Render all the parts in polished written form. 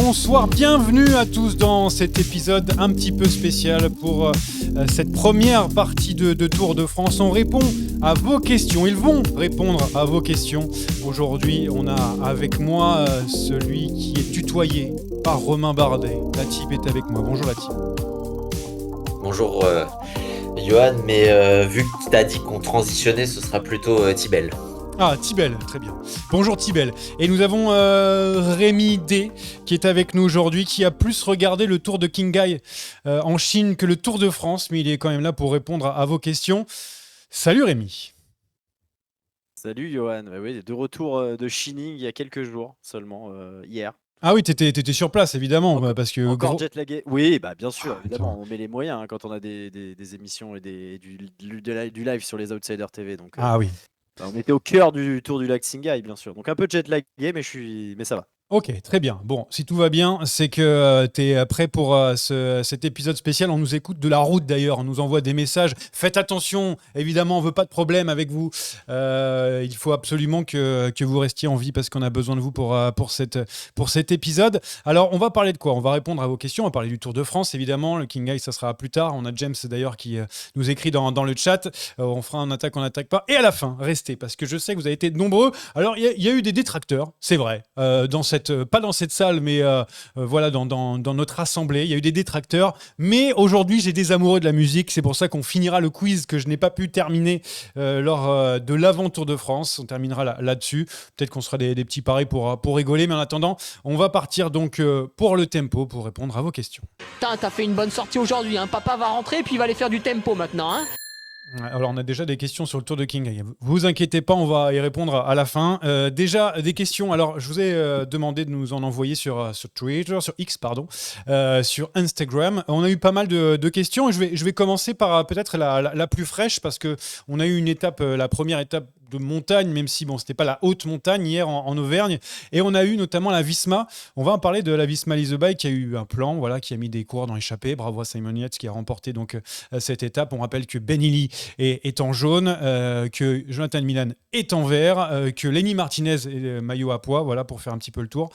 bonsoir, bienvenue à tous dans cet épisode un petit peu spécial pour cette première partie de Tour de France. On répond à vos questions, ils vont répondre à vos questions. Aujourd'hui, on a avec moi celui qui est tutoyé par Romain Bardet. Latib est avec moi. Bonjour Latib. Bonjour Johan, mais vu que tu as dit qu'on transitionnait, ce sera plutôt Tibel. Ah, Tibel, très bien. Bonjour Tibel. Et nous avons Rémi D qui est avec nous aujourd'hui, qui a plus regardé le Tour de Qinghai en Chine que le Tour de France, mais il est quand même là pour répondre à vos questions. Salut Rémi. Salut Johan, oui, de retour de Shining il y a quelques jours seulement, hier. Ah oui, t'étais sur place évidemment, Encore, parce que encore jetlagué. Oui, bah bien sûr, Ah, évidemment, attends. on met les moyens quand on a des émissions et du live sur les Outsiders TV. Donc, Ah oui. on était au cœur du Tour du lac Qinghai, bien sûr. Donc un peu jetlagué, mais ça va. Ok, très bien. Bon, si tout va bien, c'est que tu es prêt pour cet épisode spécial. On nous écoute de la route d'ailleurs, on nous envoie des messages. Faites attention, évidemment, on veut pas de problème avec vous. Il faut absolument que vous restiez en vie parce qu'on a besoin de vous pour cet épisode. Alors, on va parler de quoi? On va répondre à vos questions. On va parler du Tour de France, évidemment. Le Qinghai, ça sera plus tard. On a James d'ailleurs qui nous écrit dans le chat. On fera un attaque, on n'attaque pas. Et à la fin, restez parce que je sais que vous avez été nombreux. Alors, il y a eu des détracteurs, c'est vrai, pas dans cette salle, mais voilà, dans notre assemblée. Il y a eu des détracteurs. Mais aujourd'hui, j'ai des amoureux de la musique. C'est pour ça qu'on finira le quiz que je n'ai pas pu terminer lors de l'avant-Tour de France. On terminera là-dessus. Peut-être qu'on se fera des petits paris pour rigoler. Mais en attendant, on va partir donc pour le tempo pour répondre à vos questions. Putain, t'as fait une bonne sortie aujourd'hui, hein. Papa va rentrer puis il va aller faire du tempo maintenant, hein. Alors, on a déjà des questions sur le Tour de Qinghai. Vous inquiétez pas, on va y répondre à la fin. Déjà, des questions. Alors, je vous ai demandé de nous en envoyer sur Twitter, sur X, pardon, sur Instagram. On a eu pas mal de questions. Je vais commencer par peut-être la plus fraîche parce que on a eu une étape, la première étape de montagne, même si bon, c'était pas la haute montagne hier en Auvergne. Et on a eu notamment la Visma. On va en parler de la Visma Lease the Bike qui a eu un plan, voilà, qui a mis des coureurs dans l'échappée. Bravo à Simon Yates qui a remporté donc cette étape. On rappelle que Ben Illy est en jaune, que Jonathan Milan est en vert, que Lenny Martinez est maillot à pois, voilà, pour faire un petit peu le tour.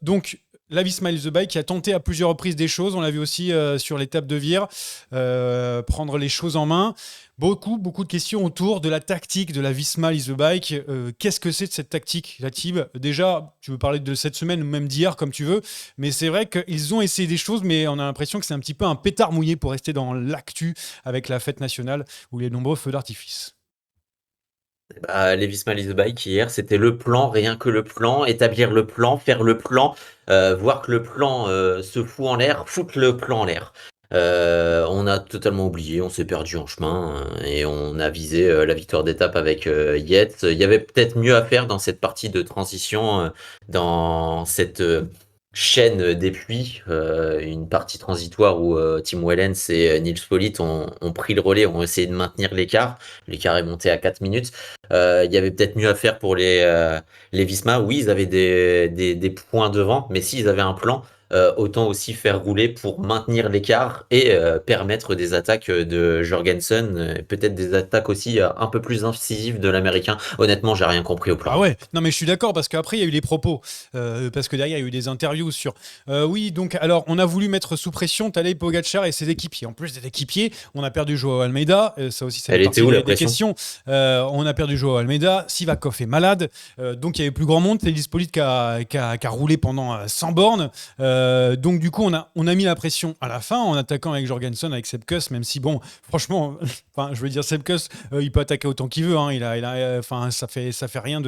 Donc, la Visma Lease the Bike qui a tenté à plusieurs reprises des choses. On l'a vu aussi sur l'étape de Vire, prendre les choses en main. Beaucoup de questions autour de la tactique de la Visma Lease the Bike. Qu'est-ce que c'est de cette tactique, Latib? Déjà, tu veux parler de cette semaine ou même d'hier, comme tu veux, mais c'est vrai qu'ils ont essayé des choses, mais on a l'impression que c'est un petit peu un pétard mouillé pour rester dans l'actu avec la fête nationale ou les nombreux feux d'artifice. Bah, les Visma Lease the Bike hier, c'était le plan, rien que le plan, établir le plan, faire le plan, voir que le plan se fout en l'air, foutre le plan en l'air. On a totalement oublié, on s'est perdu en chemin et on a visé la victoire d'étape avec Yates. Il y avait peut-être mieux à faire dans cette partie de transition, dans cette chaîne des pluies, une partie transitoire où Tim Wellens et Nils Politt ont pris le relais, ont essayé de maintenir l'écart. L'écart est monté à 4 minutes. Il y avait peut-être mieux à faire pour les Visma. Oui, ils avaient des points devant, mais s'ils avaient un plan, autant aussi faire rouler pour maintenir l'écart et permettre des attaques de Jorgensen, peut-être des attaques aussi un peu plus incisives de l'Américain. Honnêtement, j'ai rien compris au plan. Ah ouais, non mais je suis d'accord parce qu'après il y a eu les propos, parce que derrière il y a eu des interviews sur oui, donc alors on a voulu mettre sous pression Tadej Pogacar et ses équipiers. En plus des équipiers, on a perdu Joao Almeida, ça aussi ça Elle fait était partie où la des pression? questions. On a perdu Joao Almeida, Sivakov est malade, donc il y avait plus grand monde, c'est Politt qui a roulé pendant 100 bornes, donc du coup on a mis la pression à la fin en attaquant avec Jorgensen, avec Sepp Kuss, même si bon, franchement, enfin je veux dire Sepp Kuss, il peut attaquer autant qu'il veut, hein, enfin ça fait rien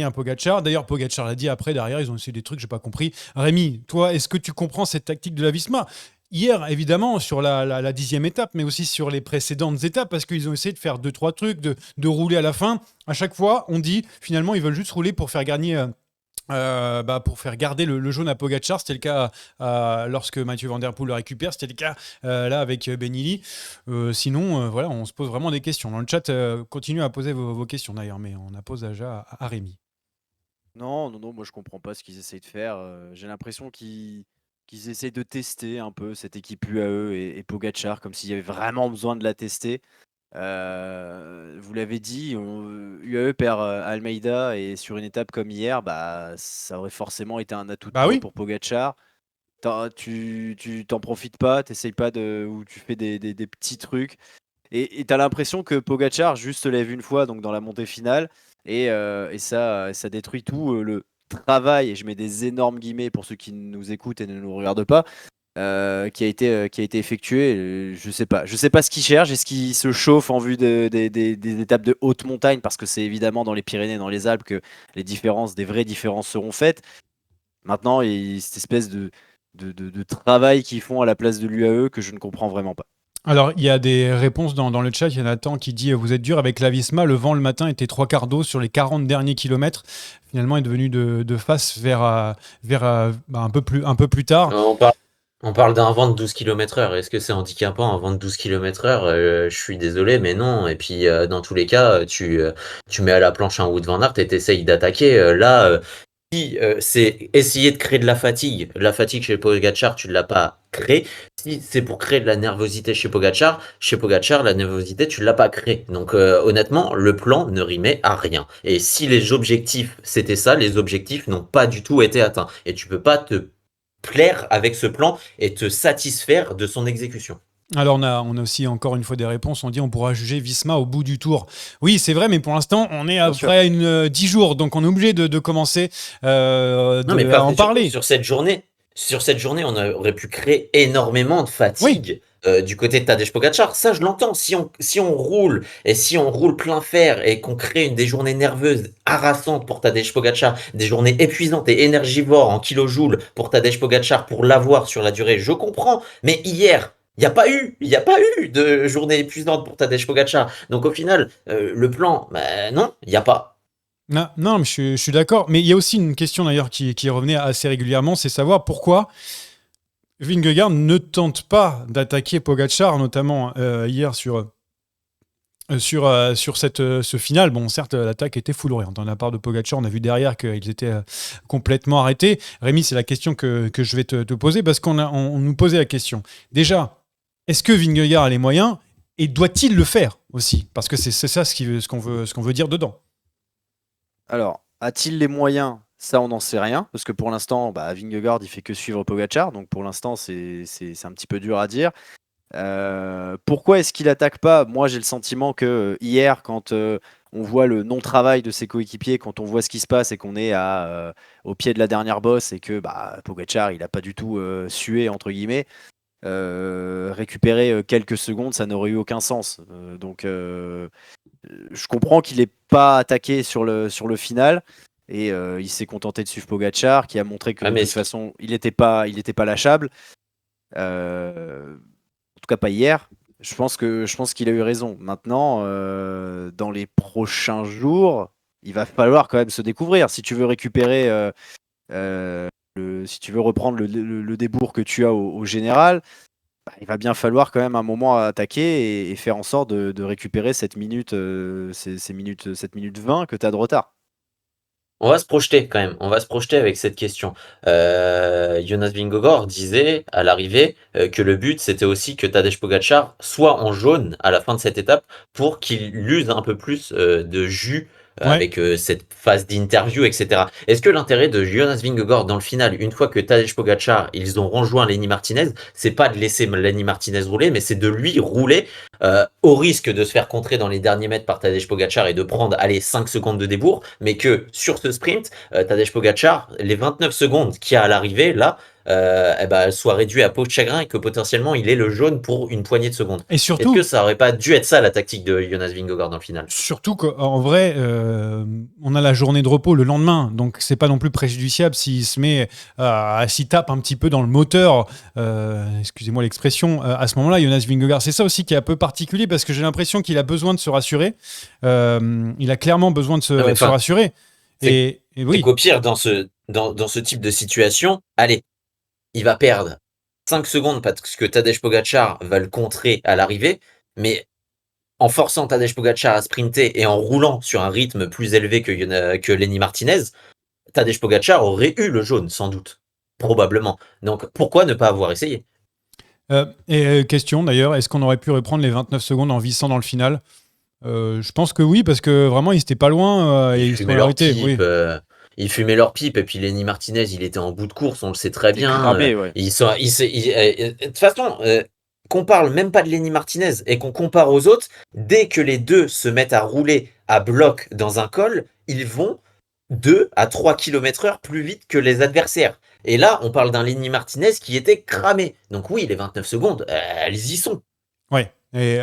à Pogacar. D'ailleurs, Pogacar l'a dit après, derrière, ils ont essayé des trucs, j'ai pas compris. Rémi, toi, est-ce que tu comprends cette tactique de la Visma? Hier, évidemment, sur la 10e étape, mais aussi sur les précédentes étapes, parce qu'ils ont essayé de faire 2-3 trucs, de rouler à la fin. À chaque fois, on dit, finalement, ils veulent juste rouler pour faire gagner. Pour faire garder le jaune à Pogacar, c'était le cas lorsque Mathieu Van Der Poel le récupère, c'était le cas là avec Ben Illy. Sinon, voilà, on se pose vraiment des questions. Dans le chat, continuez à poser vos questions d'ailleurs, mais on a posé déjà à Rémi. Non, moi je comprends pas ce qu'ils essayent de faire. J'ai l'impression qu'ils essayent de tester un peu cette équipe UAE et Pogacar, comme s'il y avait vraiment besoin de la tester. Vous l'avez dit, UAE perd Almeida et sur une étape comme hier, bah, ça aurait forcément été un atout de Bah trop oui. pour Pogacar. Tu t'en profites pas, t'essayes pas ou tu fais des petits trucs. Et tu as l'impression que Pogacar juste se lève une fois donc dans la montée finale et ça détruit tout le travail, et je mets des énormes guillemets pour ceux qui nous écoutent et ne nous regardent pas, qui a été effectué. Je sais pas ce qu'il cherche. Est-ce qu'il se chauffe en vue des étapes de haute montagne, parce que c'est évidemment dans les Pyrénées, dans les Alpes que des vraies différences seront faites. Maintenant, cette espèce de travail qu'ils font à la place de l'UAE que je ne comprends vraiment pas. Alors, il y a des réponses dans le chat. Il y a Nathan qui dit vous êtes dur avec la Visma. Le vent le matin était 3/4 d'eau sur les 40 derniers kilomètres. Finalement, est devenu de face vers un peu plus tard. On parle d'un vent de 12 km/h. Est-ce que c'est handicapant un vent de 12 km/h? Je suis désolé, mais non. Et puis, dans tous les cas, tu mets à la planche un Wout van Aert et t'essayes d'attaquer. Si c'est essayer de créer de la fatigue chez Pogacar, tu ne l'as pas créé. Si c'est pour créer de la nervosité chez Pogacar, la nervosité, tu ne l'as pas créée. Donc honnêtement, le plan ne rimait à rien. Et si les objectifs, c'était ça, les objectifs n'ont pas du tout été atteints. Et tu peux pas te plaire avec ce plan et te satisfaire de son exécution. Alors, on a aussi encore une fois des réponses. On dit on pourra juger Visma au bout du tour. Oui, c'est vrai, mais pour l'instant, on est à peu près à 10 jours. Donc, on est obligé de commencer à en parler. Sur cette journée, on aurait pu créer énormément de fatigue. Du côté de Tadej Pogacar, ça je l'entends. Si on roule et si on roule plein fer et qu'on crée des journées nerveuses, harassantes pour Tadej Pogacar, des journées épuisantes et énergivores en kilojoules pour Tadej Pogacar pour l'avoir sur la durée, je comprends. Mais hier, il n'y a pas eu de journée épuisante pour Tadej Pogacar. Donc au final, le plan, non, il n'y a pas. Non, mais je suis d'accord. Mais il y a aussi une question d'ailleurs qui revenait assez régulièrement, c'est savoir pourquoi Vingegaard ne tente pas d'attaquer Pogacar, notamment hier sur ce final. Bon, certes, l'attaque était foudroyante. De la part de Pogacar, on a vu derrière qu'ils étaient complètement arrêtés. Rémi, c'est la question que je vais te poser, parce qu'on nous posait la question. Déjà, est-ce que Vingegaard a les moyens, et doit-il le faire aussi? Parce que c'est ça ce qu'on veut dire dedans. Alors, a-t-il les moyens? Ça, on n'en sait rien, parce que pour l'instant, Vingegaard, il fait que suivre Pogacar, donc pour l'instant, c'est un petit peu dur à dire. Pourquoi est-ce qu'il attaque pas? Moi, j'ai le sentiment que hier, quand on voit le non-travail de ses coéquipiers, quand on voit ce qui se passe et qu'on est au pied de la dernière bosse, et que Pogacar, il n'a pas du tout sué, entre guillemets, récupérer quelques secondes, ça n'aurait eu aucun sens. Donc, je comprends qu'il n'ait pas attaqué sur le final. Et il s'est contenté de suivre Pogacar, qui a montré que de toute façon, il n'était pas lâchable. En tout cas, pas hier. Je pense qu'il a eu raison. Maintenant, dans les prochains jours, il va falloir quand même se découvrir. Si tu veux récupérer, si tu veux reprendre le débours que tu as au général, il va bien falloir quand même un moment attaquer et faire en sorte de récupérer cette minute 20 que tu as de retard. On va se projeter quand même, avec cette question. Jonas Vingegaard disait à l'arrivée que le but c'était aussi que Tadej Pogacar soit en jaune à la fin de cette étape pour qu'il use un peu plus de jus avec cette phase d'interview, etc. Est-ce que l'intérêt de Jonas Vingegaard dans le final, une fois que Tadej Pogacar, ils ont rejoint Lenny Martinez, c'est pas de laisser Lenny Martinez rouler, mais c'est de lui rouler au risque de se faire contrer dans les derniers mètres par Tadej Pogacar et de prendre 5 secondes de débours, mais que sur ce sprint, Tadej Pogacar, les 29 secondes qu'il y a à l'arrivée, là, soit réduit à peau de chagrin et que potentiellement il ait le jaune pour une poignée de secondes. Et surtout, est-ce que ça aurait pas dû être ça la tactique de Jonas Vingegaard dans le final? Surtout qu'en vrai, on a la journée de repos le lendemain, donc c'est pas non plus préjudiciable s'il se met s'il tape un petit peu dans le moteur, excusez-moi l'expression, à ce moment-là, Jonas Vingegaard. C'est ça aussi qui est un peu particulier, parce que j'ai l'impression qu'il a besoin de se rassurer. Il a clairement besoin de se rassurer. Et oui. C'est qu'au pire, dans ce type de situation, allez, il va perdre 5 secondes parce que Tadej Pogacar va le contrer à l'arrivée, mais en forçant Tadej Pogacar à sprinter et en roulant sur un rythme plus élevé que Lenny Martinez, Tadej Pogacar aurait eu le jaune, sans doute. Probablement. Donc, pourquoi ne pas avoir essayé? Question d'ailleurs, est-ce qu'on aurait pu reprendre les 29 secondes en vissant dans le final? Je pense que oui, parce que vraiment, ils étaient pas loin et Ils ils se fumaient sont leur arrêtés. Oui. pipe. Ils fumaient leur pipe. Et puis Lenny Martinez, il était en bout de course, on le sait très T'es bien. cramé, ouais. De toute façon, qu'on parle même pas de Lenny Martinez et qu'on compare aux autres, dès que les deux se mettent à rouler à bloc dans un col, ils vont 2 à 3 km/h plus vite que les adversaires. Et là, on parle d'un Lenny Martinez qui était cramé. Donc oui, les 29 secondes, elles y sont. Ouais. Et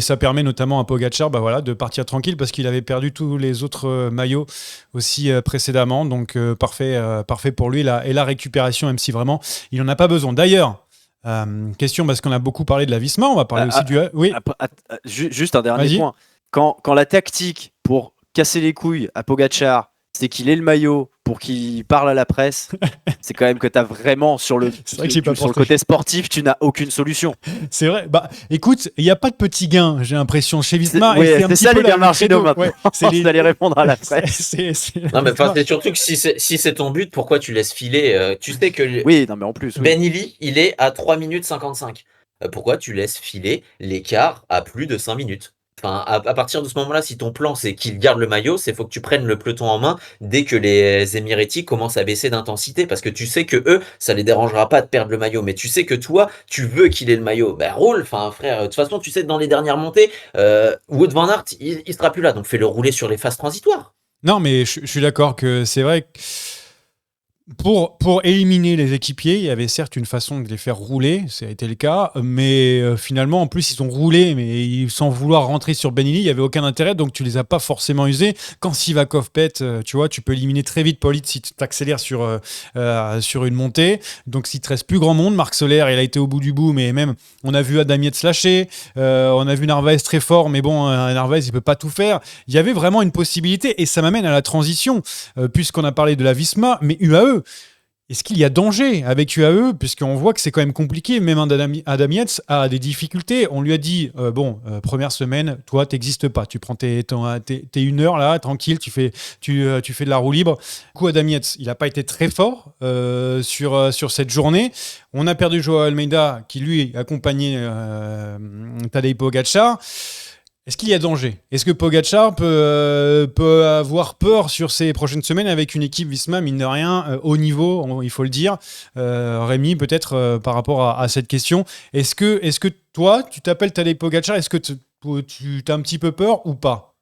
ça permet notamment à Pogacar voilà, de partir tranquille parce qu'il avait perdu tous les autres maillots aussi précédemment. Donc parfait pour lui. Et la récupération, même si vraiment il n'en a pas besoin. D'ailleurs, question parce qu'on a beaucoup parlé de la Visma, on va parler aussi du... Oui, Juste un dernier Vas-y. point. Quand la tactique pour casser les couilles à Pogacar, c'est qu'il ait le maillot pour qu'il parle à la presse, c'est quand même que tu as vraiment sur le vrai que j'ai pas sur le pensé. côté sportif, tu n'as aucune solution. c'est vrai. Bah, écoute, il n'y a pas de petit gain, j'ai l'impression, chez Visma. Ouais, et un c'est petit ça peu les la- Bernardino le credo. maintenant. Ouais, c'est les- D'aller répondre à la presse. Non, mais enfin, c'est surtout que si c'est ton but, pourquoi tu laisses filer tu sais que Oui, non mais en plus, oui. Ben Illy, il est à 3 minutes 55. Pourquoi tu laisses filer l'écart à plus de 5 minutes? Enfin, à partir de ce moment-là, si ton plan c'est qu'il garde le maillot, c'est faut que tu prennes le peloton en main dès que les Émiratis commencent à baisser d'intensité, parce que tu sais que eux, ça les dérangera pas de perdre le maillot, mais tu sais que toi, tu veux qu'il ait le maillot. Ben roule, enfin frère, de toute façon, tu sais que dans les dernières montées, Wout van Aert, il sera plus là, donc fais-le rouler sur les phases transitoires. Non, mais je suis d'accord que c'est vrai que pour éliminer les équipiers, il y avait certes une façon de les faire rouler, ça a été le cas, mais finalement, en plus, ils ont roulé, mais sans vouloir rentrer sur Benili, il n'y avait aucun intérêt, donc tu les as pas forcément usés. Quand Sivakov pète, tu vois, tu peux éliminer très vite Politt si tu t'accélères sur une montée. Donc, s'il te reste plus grand monde, Marc Soler, il a été au bout du bout, mais même, on a vu Adam Yates lâcher, on a vu Narvaez très fort, mais bon, Narvaez, il peut pas tout faire. Il y avait vraiment une possibilité, et ça m'amène à la transition, puisqu'on a parlé de la Visma, mais UAE. Est-ce qu'il y a danger avec UAE, puisqu'on voit que c'est quand même compliqué, même Adam Yates a des difficultés. On lui a dit, première semaine, toi, t'existes pas. Tu prends tes 1 heure là, tranquille, tu fais de la roue libre. Du coup, Adam Yates, il n'a pas été très fort sur cette journée. On a perdu Joao Almeida, qui lui accompagnait Tadej Pogacar. Est-ce qu'il y a danger? Est-ce que Pogacar peut avoir peur sur ces prochaines semaines avec une équipe Visma, mine de rien, haut niveau, il faut le dire? Rémi, peut-être par rapport à cette question, est-ce que toi, tu t'appelles Tadej Pogacar, est-ce que tu as un petit peu peur ou pas?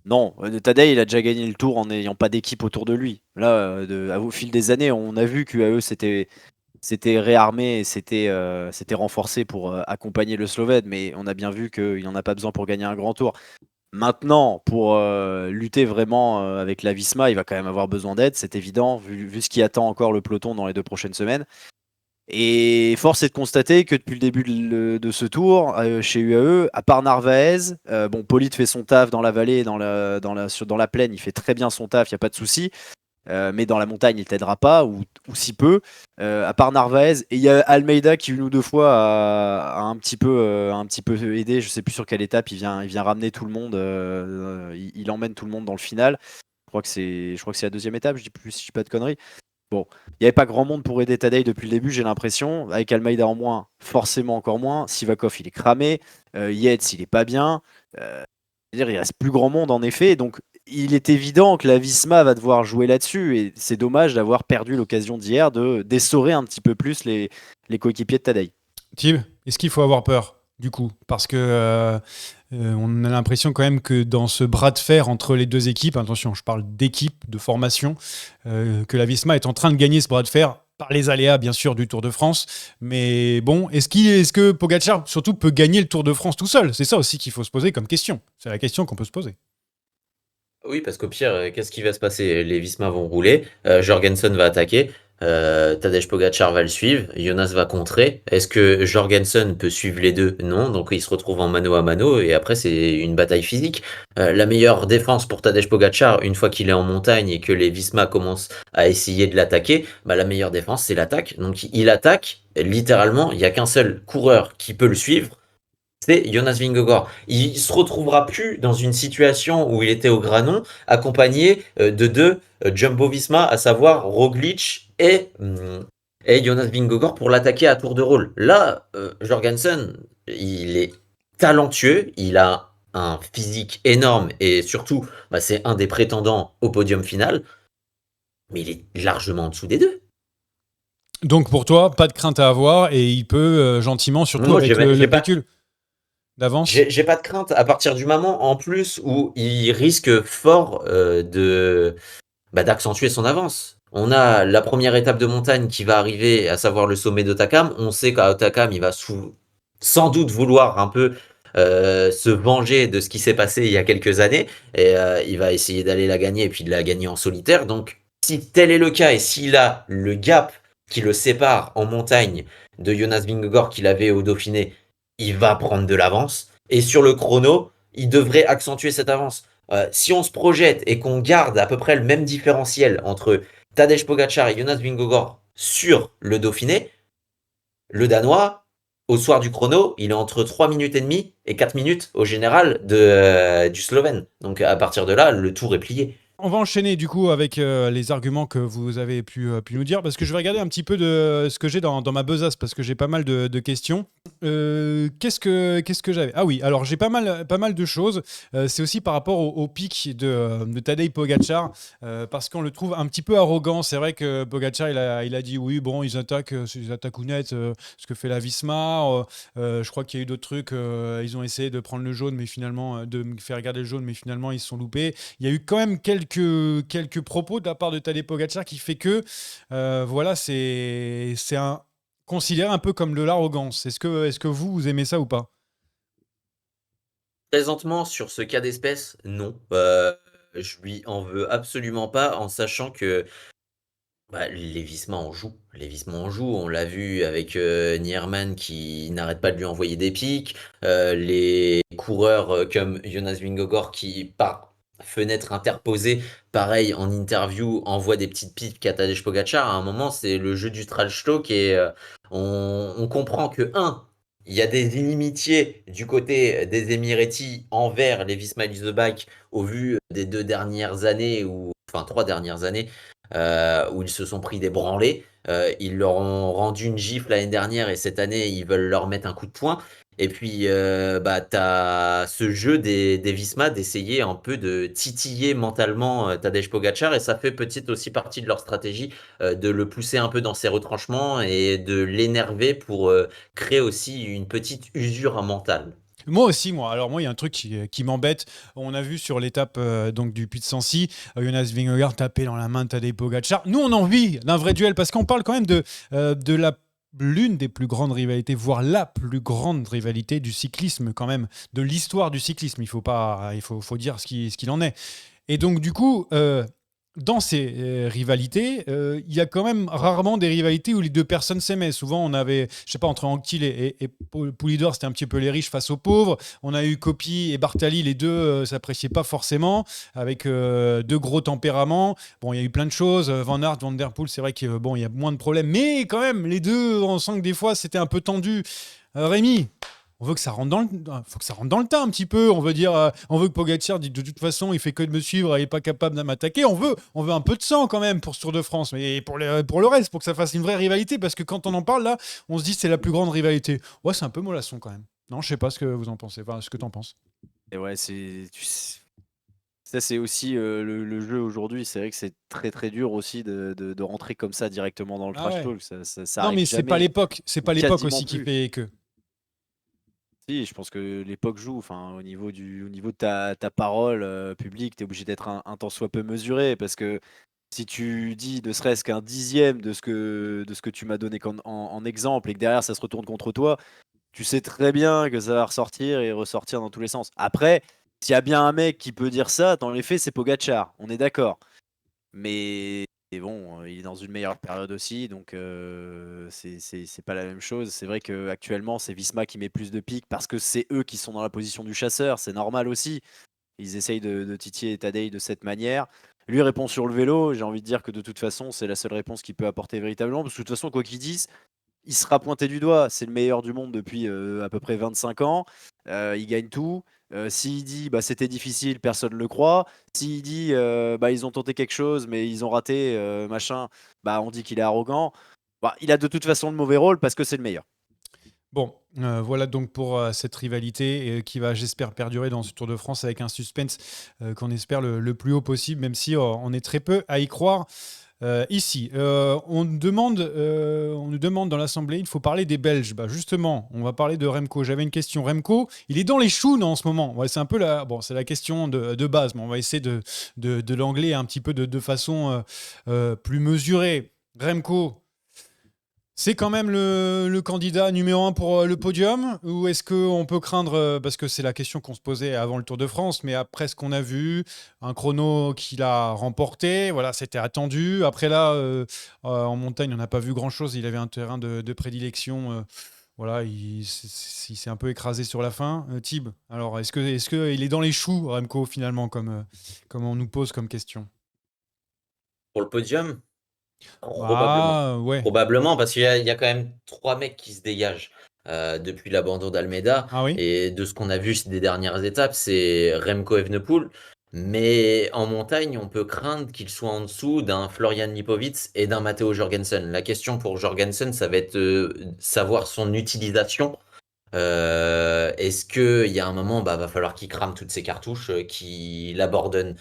Non, Tadej, il a déjà gagné le tour en n'ayant pas d'équipe autour de lui. Là, au fil des années, on a vu qu'UAE c'était réarmé et c'était renforcé pour accompagner le Slovène, mais on a bien vu qu'il n'en a pas besoin pour gagner un grand tour. Maintenant, pour lutter vraiment avec la Visma, il va quand même avoir besoin d'aide, c'est évident, vu ce qui attend encore le peloton dans les 2 prochaines semaines. Et force est de constater que depuis le début de ce tour, chez UAE, à part Narvaez, Politt fait son taf dans la vallée, dans la plaine, il fait très bien son taf, il n'y a pas de souci. Mais dans la montagne, il t'aidera pas, ou si peu. À part Narvaez, et il y a Almeida qui une ou deux fois a un petit peu aidé. Je sais plus sur quelle étape il vient ramener tout le monde. Il emmène tout le monde dans le final. Je crois que c'est la 2e étape. Je dis plus si je dis pas de conneries. Bon, il n'y avait pas grand monde pour aider Tadej depuis le début, j'ai l'impression. Avec Almeida en moins, forcément encore moins. Sivakov, il est cramé. Yates, il est pas bien. C'est-à-dire, il reste plus grand monde en effet. Donc, il est évident que la Visma va devoir jouer là-dessus. Et c'est dommage d'avoir perdu l'occasion d'hier d'essorer un petit peu plus les coéquipiers de Tadej. Tim, est-ce qu'il faut avoir peur du coup? Parce que on a l'impression quand même que dans ce bras de fer entre les deux équipes, attention, je parle d'équipe, de formation, que la Visma est en train de gagner ce bras de fer par les aléas bien sûr du Tour de France. Mais bon, est-ce que Pogacar surtout peut gagner le Tour de France tout seul? C'est ça aussi qu'il faut se poser comme question. C'est la question qu'on peut se poser. Oui, parce qu'au pire, qu'est-ce qui va se passer? Les Visma vont rouler, Jorgensen va attaquer, Tadej Pogacar va le suivre, Jonas va contrer. Est-ce que Jorgensen peut suivre les deux? Non, donc il se retrouve en mano à mano et après c'est une bataille physique. La meilleure défense pour Tadej Pogacar, une fois qu'il est en montagne et que les Visma commencent à essayer de l'attaquer, la meilleure défense c'est l'attaque. Donc il attaque, littéralement, il n'y a qu'un seul coureur qui peut le suivre, c'est Jonas Vingegaard. Il se retrouvera plus dans une situation où il était au Granon, accompagné de deux Jumbo-Visma, à savoir Roglic et et Jonas Vingegaard pour l'attaquer à tour de rôle. Là, Jorgensen, il est talentueux, il a un physique énorme et surtout, bah, c'est un des prétendants au podium final, mais il est largement en dessous des deux. Donc pour toi, pas de crainte à avoir et il peut gentiment, surtout Moi, avec le j'ai pas, pécule d'avance. j'ai pas de crainte à partir du moment en plus où il risque fort d'accentuer son avance. On a la première étape de montagne qui va arriver, à savoir le sommet d'Otakam. On sait qu'à Otakam, il va sans doute vouloir un peu se venger de ce qui s'est passé il y a quelques années. Et il va essayer d'aller la gagner et puis de la gagner en solitaire. Donc, si tel est le cas et s'il a le gap qui le sépare en montagne de Jonas Vingegaard qu'il avait au Dauphiné, il va prendre de l'avance. Et sur le chrono, il devrait accentuer cette avance. Si on se projette et qu'on garde à peu près le même différentiel entre Tadej Pogacar et Jonas Vingegaard sur le Dauphiné, le Danois, au soir du chrono, il est entre 3 minutes et demie et 4 minutes au général du Slovène. Donc à partir de là, le tour est plié. On va enchaîner du coup avec les arguments que vous avez pu nous dire, parce que je vais regarder un petit peu de ce que j'ai dans ma besace, parce que j'ai pas mal de questions. Qu'est-ce que j'avais? Ah oui, alors j'ai pas mal de choses. C'est aussi par rapport au pic de Tadej Pogacar, parce qu'on le trouve un petit peu arrogant. C'est vrai que Pogacar, il a dit oui, bon, ils attaquent ou net, ce que fait la Visma. Je crois qu'il y a eu d'autres trucs. Ils ont essayé de prendre le jaune, mais finalement, de me faire garder le jaune, mais finalement, ils se sont loupés. Il y a eu quand même quelques propos de la part de Tadej Pogacar qui fait que voilà, c'est considéré un peu comme de l'arrogance. Est-ce que vous aimez ça ou pas? Présentement, sur ce cas d'espèce, non. Je lui en veux absolument pas, en sachant que les Visma en jouent. Les Visma en jouent. On l'a vu avec Nierman qui n'arrête pas de lui envoyer des pics. Les coureurs comme Jonas Vingegaard qui, par fenêtre interposée, pareil en interview, envoie des petites piques à Tadej Pogacar. À un moment, c'est le jeu du trash talk et on comprend que, il y a des inimitiés du côté des Émiretti envers les Visma Leasebike au vu des 2 dernières années, ou enfin 3 dernières années, où ils se sont pris des branlées. Ils leur ont rendu une gifle l'année dernière et cette année, ils veulent leur mettre un coup de poing. Et puis, t'as ce jeu des Visma d'essayer un peu de titiller mentalement Tadej Pogacar et ça fait peut-être aussi partie de leur stratégie de le pousser un peu dans ses retranchements et de l'énerver pour créer aussi une petite usure mentale. Moi aussi, moi. Alors moi, il y a un truc qui m'embête. On a vu sur l'étape donc du Puy de Sancy, Jonas Vingegaard taper dans la main de Tadej Pogacar. Nous, on a envie d'un vrai duel parce qu'on parle quand même de l'une des plus grandes rivalités, voire la plus grande rivalité du cyclisme quand même, de l'histoire du cyclisme. Il faut dire ce qu'il en est. Et donc du coup, dans ces rivalités, il y a quand même rarement des rivalités où les deux personnes s'aimaient. Souvent, on avait, je sais pas, entre Anquetil et Poulidor, c'était un petit peu les riches face aux pauvres. On a eu Coppi et Bartali, les deux s'appréciaient pas forcément, avec deux gros tempéraments. Bon, il y a eu plein de choses. Van Aert, Van Der Poel, c'est vrai que bon, il y a moins de problèmes, mais quand même, les deux, on sent que des fois, c'était un peu tendu. Rémi, on veut que ça rentre faut que ça rentre dans le tas un petit peu. On veut dire, on veut que Pogacar dise de toute façon, il fait que de me suivre, il est pas capable de m'attaquer. On veut un peu de sang quand même pour ce Tour de France, mais pour le reste, pour que ça fasse une vraie rivalité, parce que quand on en parle là, on se dit c'est la plus grande rivalité. Ouais, c'est un peu mollasson quand même. Non, je sais pas ce que vous en pensez, enfin ce que t'en penses. Et ouais, ça c'est aussi le jeu aujourd'hui. C'est vrai que c'est très très dur aussi de rentrer comme ça directement dans le Ah trash ouais. talk. Ça Non, arrive mais jamais, c'est ou pas l'époque quasiment aussi qui plus. fait que. Si, je pense que l'époque joue. Enfin, au niveau de ta parole publique, tu es obligé d'être un tant soit peu mesuré. Parce que si tu dis ne serait-ce qu'un dixième de ce que tu m'as donné en exemple et que derrière ça se retourne contre toi, tu sais très bien que ça va ressortir et ressortir dans tous les sens. Après, s'il y a bien un mec qui peut dire ça, dans les faits, c'est Pogacar. On est d'accord. Mais bon, il est dans une meilleure période aussi, donc c'est pas la même chose. C'est vrai qu'actuellement, c'est Visma qui met plus de piques parce que c'est eux qui sont dans la position du chasseur. C'est normal aussi. Ils essayent de titiller Tadej de cette manière. Lui répond sur le vélo. J'ai envie de dire que de toute façon, c'est la seule réponse qu'il peut apporter véritablement. Parce que de toute façon, quoi qu'ils disent, il sera pointé du doigt. C'est le meilleur du monde depuis à peu près 25 ans. Il gagne tout. S'il dit bah, c'était difficile, personne ne le croit. S'il dit bah, ils ont tenté quelque chose, mais ils ont raté, machin, bah, on dit qu'il est arrogant. Bah, il a de toute façon le mauvais rôle parce que c'est le meilleur. Bon, voilà donc pour cette rivalité qui va, j'espère, perdurer dans ce Tour de France avec un suspense qu'on espère le plus haut possible, même si on est très peu à y croire. Ici, on nous demande dans l'Assemblée, il faut parler des Belges. Bah justement, on va parler de Remco. J'avais une question. Remco, il est dans les choux en ce moment. Ouais, c'est un peu c'est la question de base, mais on va essayer de l'anglais un petit peu de façon plus mesurée. Remco, c'est quand même le candidat numéro un pour le podium ou est-ce qu'on peut craindre, parce que c'est la question qu'on se posait avant le Tour de France, mais après ce qu'on a vu, un chrono qu'il a remporté, voilà, c'était attendu. Après là, en montagne, on n'a pas vu grand-chose. Il avait un terrain de prédilection. Voilà, il s'est un peu écrasé sur la fin. Tib, alors est-ce que il est dans les choux, Remco, finalement, comme on nous pose comme question? Pour le podium, probablement. Ah ouais. Probablement, parce qu'il y a quand même 3 mecs qui se dégagent depuis l'abandon d'Almeida. Ah oui. Et de ce qu'on a vu des dernières étapes, c'est Remco Evenepoel. Mais en montagne, on peut craindre qu'il soit en dessous d'un Florian Lipovitz et d'un Matteo Jorgensen. La question pour Jorgensen, ça va être savoir son utilisation. Est-ce qu'il y a un moment, va falloir qu'il crame toutes ses cartouches, qu'il abandonne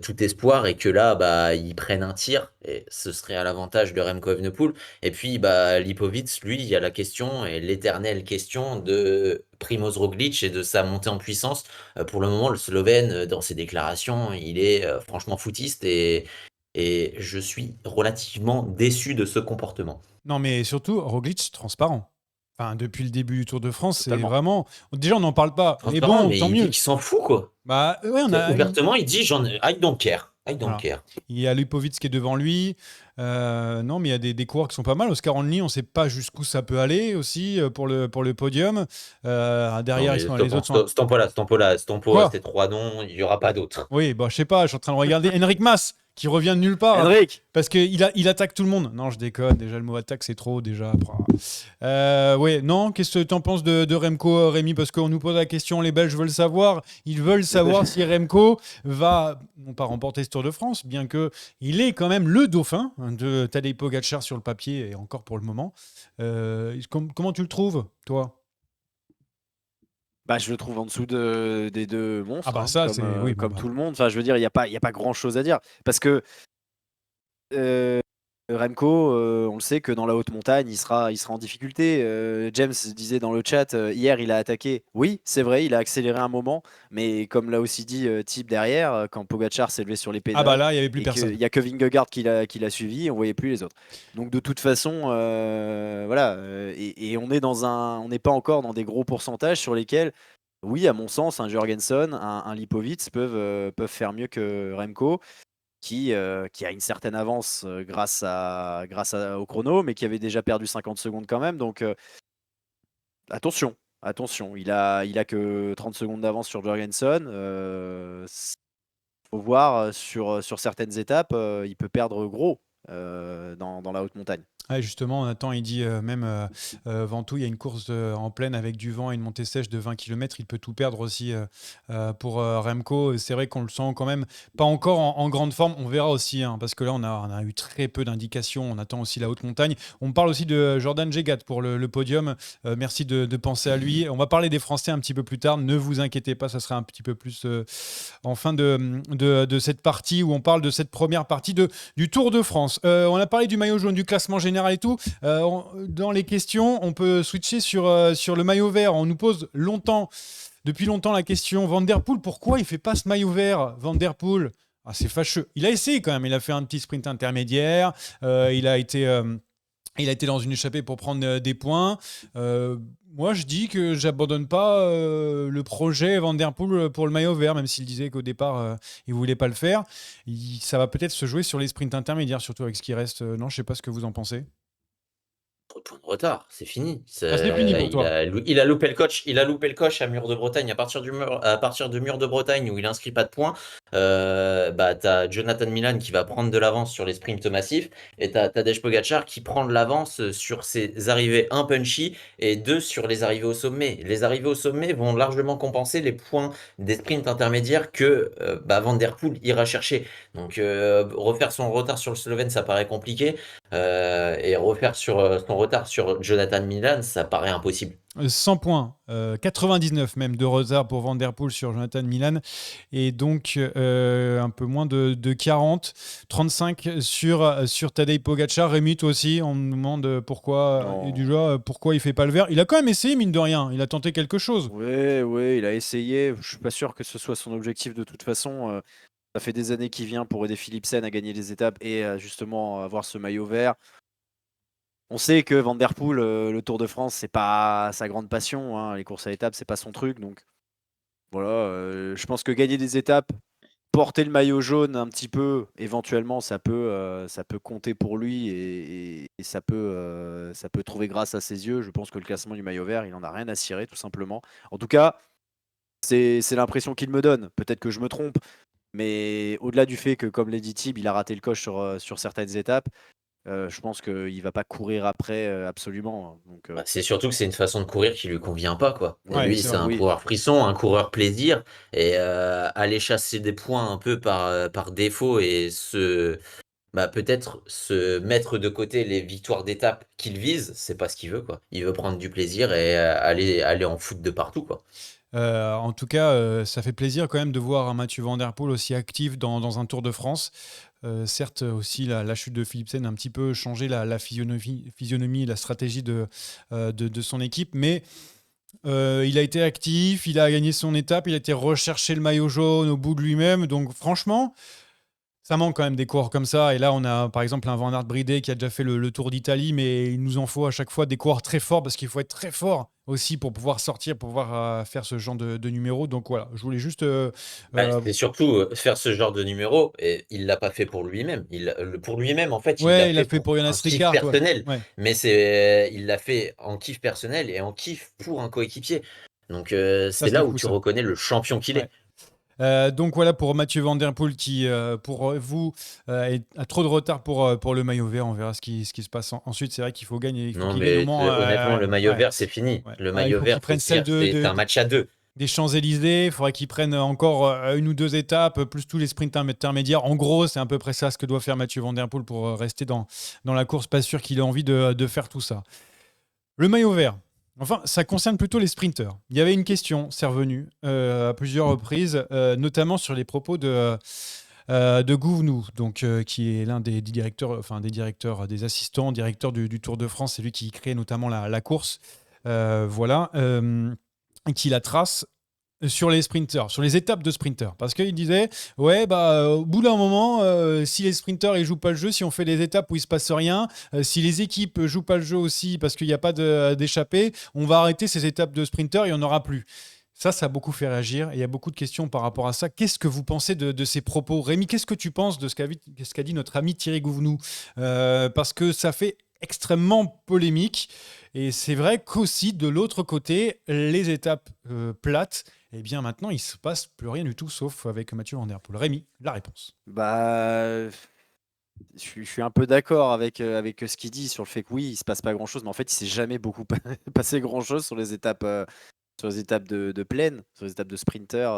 tout espoir et que là, il prenne un tir et ce serait à l'avantage de Remco Evenepoel. Et puis, Lipovic, lui, il y a la question et l'éternelle question de Primoz Roglic et de sa montée en puissance. Pour le moment, le Slovène, dans ses déclarations, il est franchement foutiste et je suis relativement déçu de ce comportement. Non, mais surtout, Roglic, transparent. Enfin, depuis le début du Tour de France, c'est Totalement. vraiment. Déjà, on n'en parle pas. Et Transparent, bon, mais tant il dit mieux. qu'il s'en fout, quoi. Bah, ouais, on a. Ouvertement, il dit I don't care. I don't Voilà. care. Il y a Lupovic qui est devant lui. Non, mais il y a des coureurs qui sont pas mal. Oscar Only, on ne sait pas jusqu'où ça peut aller aussi pour le podium. Non, Derrière, mais les autres sont. Stampo, Quoi? ces 3 noms, il n'y aura pas d'autres. Oui, bah, je sais pas, je suis en train de regarder. Henrik Mas, qui revient de nulle part. Henrik, Parce qu'il attaque tout le monde. Non, je déconne. Déjà, le mot attaque, c'est trop. Déjà. Ouais, non, qu'est-ce que tu en penses de Remco, Rémi? Parce qu'on nous pose la question, les Belges veulent savoir. Ils veulent savoir si Remco va, non pas remporter ce Tour de France, bien que il est quand même le dauphin de Tadej Pogacar sur le papier, et encore pour le moment. Comment tu le trouves, toi? je le trouve en dessous des deux Ah monstres, bah ça, comme, c'est... Oui, bon, comme bah. tout le monde. Enfin, je veux dire, il y a pas grand-chose à dire. Parce que euh, Remco, on le sait que dans la haute montagne, il sera en difficulté. James disait dans le chat, hier, il a attaqué. Oui, c'est vrai, il a accéléré un moment. Mais comme l'a aussi dit Tip derrière, quand Pogacar s'est levé sur les Ah bah pédales là, il n'y avait plus et personne. qu'il n'y a que Vingegaard qui l'a suivi, on voyait plus les autres. Donc de toute façon, voilà. Et on n'est pas encore dans des gros pourcentages sur lesquels, oui, à mon sens, un Jorgensen, un Lipovic peuvent faire mieux que Remco qui a une certaine avance au chrono, mais qui avait déjà perdu 50 secondes quand même. Donc attention, attention. Il a que 30 secondes d'avance sur Jorgensen. Faut voir sur certaines étapes, il peut perdre gros dans la haute montagne. Ouais, justement, Nathan, il dit même Ventoux, il y a une course en plaine avec du vent et une montée sèche de 20 km. Il peut tout perdre aussi pour Remco. C'est vrai qu'on le sent quand même pas encore en grande forme. On verra aussi, hein, parce que là, on a eu très peu d'indications. On attend aussi la haute montagne. On parle aussi de Jordan Jegat pour le podium. Merci de penser à lui. On va parler des Français un petit peu plus tard. Ne vous inquiétez pas, ça sera un petit peu plus en fin de cette partie où on parle de cette première partie du Tour de France. On a parlé du maillot jaune, du classement général et tout. Dans les questions, on peut switcher sur le maillot vert. On nous pose depuis longtemps la question, Van Der Poel, pourquoi il fait pas ce maillot vert, Van Der Poel? Ah, c'est fâcheux. Il a essayé quand même. Il a fait un petit sprint intermédiaire. Il a été dans une échappée pour prendre des points. Moi, je dis que j'abandonne pas le projet Van Der Poel pour le maillot vert, même s'il disait qu'au départ, il voulait pas le faire. Ça va peut-être se jouer sur les sprints intermédiaires, surtout avec ce qui reste. Non, je sais pas ce que vous en pensez. trop de points de retard, c'est fini. Ah, c'est fini pour toi. Il a loupé le coach. Il a loupé le coach à Mur de Bretagne. À partir de Mur de Bretagne où il inscrit pas de points, t'as Jonathan Milan qui va prendre de l'avance sur les sprints massifs et t'as Tadej Pogacar qui prend de l'avance sur ses arrivées un punchy et deux sur les arrivées au sommet. Les arrivées au sommet vont largement compenser les points des sprints intermédiaires que Van Der Poel ira chercher. Donc refaire son retard sur le Slovène, ça paraît compliqué. Et refaire son retard sur Jonathan Milan, ça paraît impossible. 100 points, 99 même de retard pour Van Der Poel sur Jonathan Milan, et donc un peu moins de 40, 35 sur Tadej Pogacar. Rémi, toi aussi, on me demande pourquoi, et du genre, pourquoi il fait pas le vert. Il a quand même essayé, mine de rien, il a tenté quelque chose. Oui, il a essayé. Je suis pas sûr que ce soit son objectif de toute façon. Ça fait des années qu'il vient pour aider Philipsen à gagner les étapes et justement avoir ce maillot vert. On sait que Van Der Poel, le Tour de France, c'est pas sa grande passion, hein. Les courses à étapes, c'est pas son truc. Donc voilà, je pense que gagner des étapes, porter le maillot jaune un petit peu, éventuellement, ça peut compter pour lui et ça peut trouver grâce à ses yeux. Je pense que le classement du maillot vert, il en a rien à cirer, tout simplement. En tout cas, c'est l'impression qu'il me donne. Peut-être que je me trompe, mais au-delà du fait que, comme l'a dit Thib, il a raté le coche sur certaines étapes, je pense qu'il va pas courir après absolument. Donc, C'est surtout que c'est une façon de courir qui lui convient pas, quoi. Et Ouais, lui, c'est c'est vrai, un oui. coureur frisson, un coureur plaisir, et aller chasser des points un peu par défaut et peut-être se mettre de côté les victoires d'étape qu'il vise, c'est pas ce qu'il veut, quoi. Il veut prendre du plaisir et aller en foot de partout, quoi. En tout cas, ça fait plaisir quand même de voir un Mathieu Van Der Poel aussi actif dans un Tour de France. Certes, aussi, la chute de Philipsen a un petit peu changé la physionomie, la stratégie de son équipe, mais il a été actif, il a gagné son étape, il a été rechercher le maillot jaune au bout de lui-même. Donc franchement, ça manque quand même des coureurs comme ça. Et là, on a par exemple un Van Aert Bridé qui a déjà fait le Tour d'Italie, mais il nous en faut à chaque fois des coureurs très forts parce qu'il faut être très fort aussi pour pouvoir sortir, pour pouvoir faire ce genre de numéro. Donc voilà, je voulais juste. C'est surtout faire ce genre de numéro, et il l'a pas fait pour lui-même. Pour lui-même, en fait, il l'a Ouais, il a fait fait pour pour un Jonas kiff Ricard, ouais. personnel. Ouais. Mais il l'a fait en kiff personnel et en kiff pour un coéquipier. Donc Ça, c'est c'est là où fou, tu ça. reconnais le champion qu'il Ouais. est. Donc voilà pour Mathieu Van Der Poel qui, pour vous, a trop de retard pour le maillot vert. On verra ce qui se passe ensuite. C'est vrai qu'il faut gagner. Il faut Non, qu'il gagne au mais Mans. honnêtement, le maillot Ouais, vert, c'est fini. ouais. Le Il maillot faut qu'il vert, faut prenne se celle dire, c'est un match à deux. des Champs-Élysées. Il faudrait qu'il prenne encore une ou deux étapes, plus tous les sprints intermédiaires. En gros, c'est à peu près ça ce que doit faire Mathieu Van Der Poel pour rester dans la course. Pas sûr qu'il ait envie de faire tout ça. Le maillot vert. Enfin, ça concerne plutôt les sprinteurs. Il y avait une question, c'est revenu à plusieurs reprises, notamment sur les propos de Gouvenou, donc qui est l'un des directeurs, des assistants, directeurs du Tour de France. C'est lui qui crée notamment la course, voilà, et qui la trace sur les sprinters, sur les étapes de sprinters. Parce qu'il disait, ouais, au bout d'un moment, si les sprinters ils jouent pas le jeu, si on fait des étapes où il se passe rien, si les équipes jouent pas le jeu aussi parce qu'il n'y a pas d'échappée, on va arrêter ces étapes de sprinters, il n'y en aura plus. Ça a beaucoup fait réagir et il y a beaucoup de questions par rapport à ça. Qu'est-ce que vous pensez de ces propos? Rémi, qu'est-ce que tu penses de ce qu'a dit notre ami Thierry Gouvenou? Parce que ça fait extrêmement polémique. Et c'est vrai qu'aussi, de l'autre côté, les étapes plates, eh bien maintenant, il ne se passe plus rien du tout, sauf avec Mathieu Van Der Poel. Rémi, la réponse. je suis un peu d'accord avec ce qu'il dit sur le fait que oui, il se passe pas grand-chose, mais en fait, il s'est jamais beaucoup passé grand-chose sur les étapes, de plaine, sur les étapes de sprinter.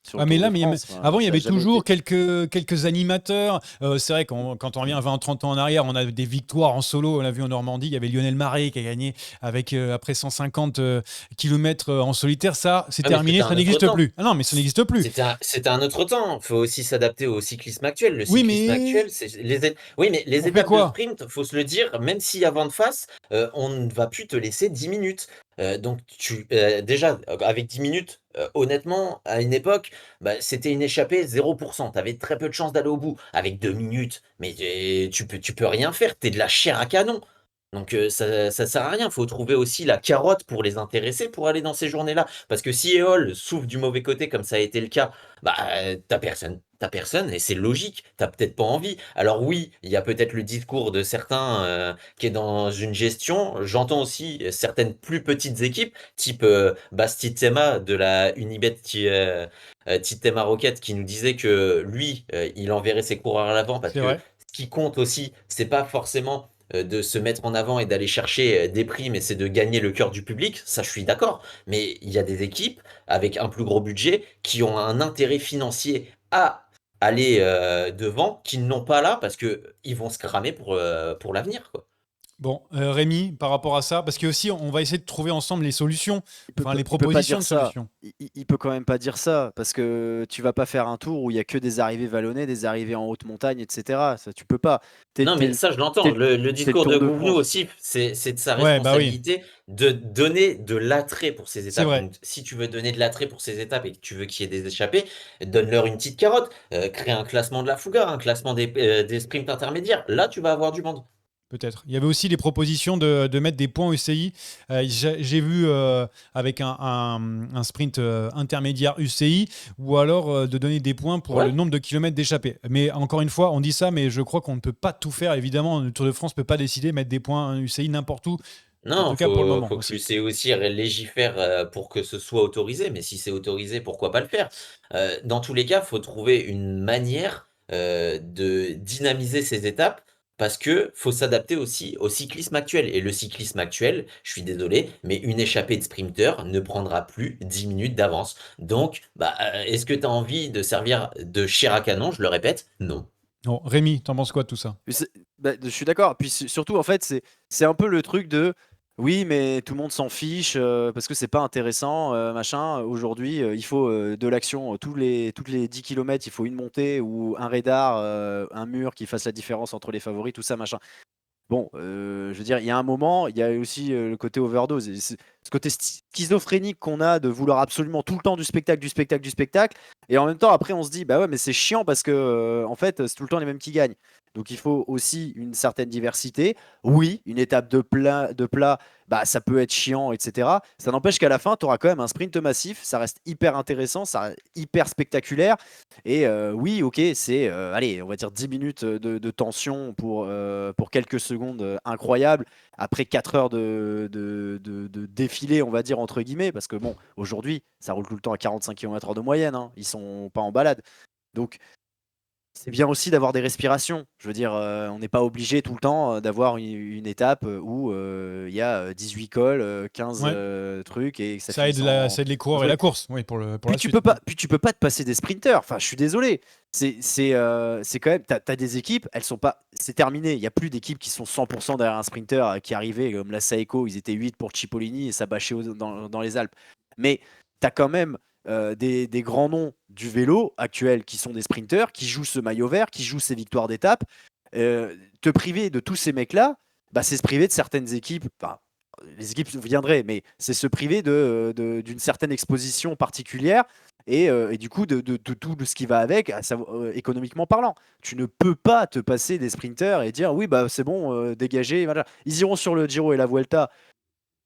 Sur le Ah mais Tour là, de France. Enfin, avant, il y ça a avait jamais toujours été. quelques animateurs. C'est vrai, quand on revient 20-30 ans en arrière, on a des victoires en solo. On l'a vu en Normandie, il y avait Lionel Maré qui a gagné avec après 150 km en solitaire. Ça, c'est Ah, mais terminé, c'était ça un autre n'existe temps. plus. Ah non, mais ça n'existe plus. C'était un autre temps. Il faut aussi s'adapter au cyclisme actuel. Le Oui, cyclisme mais actuel, oui, mais les on fait étapes de quoi? sprint, faut se le dire, même s'il y a vent de face, on ne va plus te laisser 10 minutes. Donc, déjà, avec 10 minutes, honnêtement, à une époque, c'était une échappée 0%. Tu avais très peu de chances d'aller au bout. Avec 2 minutes, mais tu peux rien faire. Tu es de la chair à canon. Donc ça sert à rien, faut trouver aussi la carotte pour les intéresser pour aller dans ces journées-là. Parce que si Eole souffre du mauvais côté comme ça a été le cas, t'as t'as personne et c'est logique, t'as peut-être pas envie. Alors oui, il y a peut-être le discours de certains qui est dans une gestion. J'entends aussi certaines plus petites équipes, type Basti Tsema de la Unibet Titema Rocket, qui nous disait que lui, il enverrait ses coureurs à l'avant parce C'est que vrai. ce qui compte aussi, c'est pas forcément de se mettre en avant et d'aller chercher des prix, mais c'est de gagner le cœur du public. Ça, je suis d'accord. Mais il y a des équipes avec un plus gros budget qui ont un intérêt financier à aller devant, qui ne l'ont pas là parce que ils vont se cramer pour l'avenir, quoi. Bon, Rémi, par rapport à ça, parce que aussi, on va essayer de trouver ensemble les solutions, enfin les Il peut pas propositions dire de ça. solutions. Il peut quand même pas dire ça parce que tu vas pas faire un tour où il y a que des arrivées vallonnées, des arrivées en haute montagne, etc. Ça, tu peux pas. T'es, Non, t'es mais le- ça, je l'entends. t'es le Le t'es le discours Tour de de Gouvnou France. aussi, c'est de sa Ouais, bah oui, responsabilité de donner de l'attrait pour ces c'est étapes. vrai. Donc, si tu veux donner de l'attrait pour ces étapes et que tu veux qu'il y ait des échappées, donne-leur une petite carotte. Crée un classement de la Fouga, un classement des sprints intermédiaires. Là, tu vas avoir du monde. Peut-être. Il y avait aussi les propositions de mettre des points UCI. J'ai vu avec un sprint intermédiaire UCI ou alors de donner des points pour le Ouais. nombre de kilomètres d'échappée. Mais encore une fois, on dit ça, mais je crois qu'on ne peut pas tout faire. Évidemment, le Tour de France ne peut pas décider de mettre des points UCI n'importe où. En Non, tout cas pour le moment faut que aussi. l'UCI aussi légifère pour que ce soit autorisé. Mais si c'est autorisé, pourquoi pas le faire? Dans tous les cas, faut trouver une manière de dynamiser ces étapes parce que faut s'adapter aussi au cyclisme actuel. Et le cyclisme actuel, je suis désolé, mais une échappée de sprinter ne prendra plus 10 minutes d'avance. Donc, est-ce que tu as envie de servir de chair à canon? Je le répète, non. Bon, Rémi, t'en penses quoi de tout ça? Je suis d'accord. Puis surtout, en fait, c'est un peu le truc de oui, mais tout le monde s'en fiche parce que c'est pas intéressant, machin. Aujourd'hui, il faut de l'action. Toutes les 10 kilomètres, il faut une montée ou un radar, un mur qui fasse la différence entre les favoris, tout ça, machin. Bon, je veux dire, il y a un moment, il y a aussi le côté overdose. Et ce côté schizophrénique qu'on a de vouloir absolument tout le temps du spectacle, du spectacle, du spectacle. Et en même temps, après, on se dit, bah ouais, mais c'est chiant parce que, en fait, c'est tout le temps les mêmes qui gagnent. Donc il faut aussi une certaine diversité. Oui, une étape de plat, bah, ça peut être chiant, etc. Ça n'empêche qu'à la fin, tu auras quand même un sprint massif. Ça reste hyper intéressant, ça reste hyper spectaculaire. Et oui, ok, c'est, allez, on va dire 10 minutes de tension pour quelques secondes incroyables, après 4 heures de défilé, on va dire, entre guillemets, parce que bon, aujourd'hui, ça roule tout le temps à 45 km/h de moyenne, hein, ils sont pas en balade. Donc, c'est bien aussi d'avoir des respirations. Je veux dire, on n'est pas obligé tout le temps d'avoir une étape où il y a 18 cols, 15 Ouais, trucs et que ça ça aide, finisse en ça aide les en coureurs et truc. la course, oui, pour Puis la tu suite. peux pas, puis tu peux pas te passer des sprinters. Enfin, je suis désolé. C'est quand même. T'as des équipes, elles sont pas. C'est terminé. Il y a plus d'équipes qui sont 100% derrière un sprinter qui arrivait comme la Saeco. Ils étaient 8 pour Cipollini et ça bâchait dans les Alpes. Mais t'as quand même des grands noms du vélo actuel qui sont des sprinters, qui jouent ce maillot vert, qui jouent ces victoires d'étape. Te priver de tous ces mecs-là, bah, c'est se priver de certaines équipes. Enfin, les équipes viendraient, mais c'est se priver d'une certaine exposition particulière et du coup de tout de ce qui va avec, économiquement parlant. Tu ne peux pas te passer des sprinters et dire oui, bah c'est bon, dégagez. Voilà. Ils iront sur le Giro et la Vuelta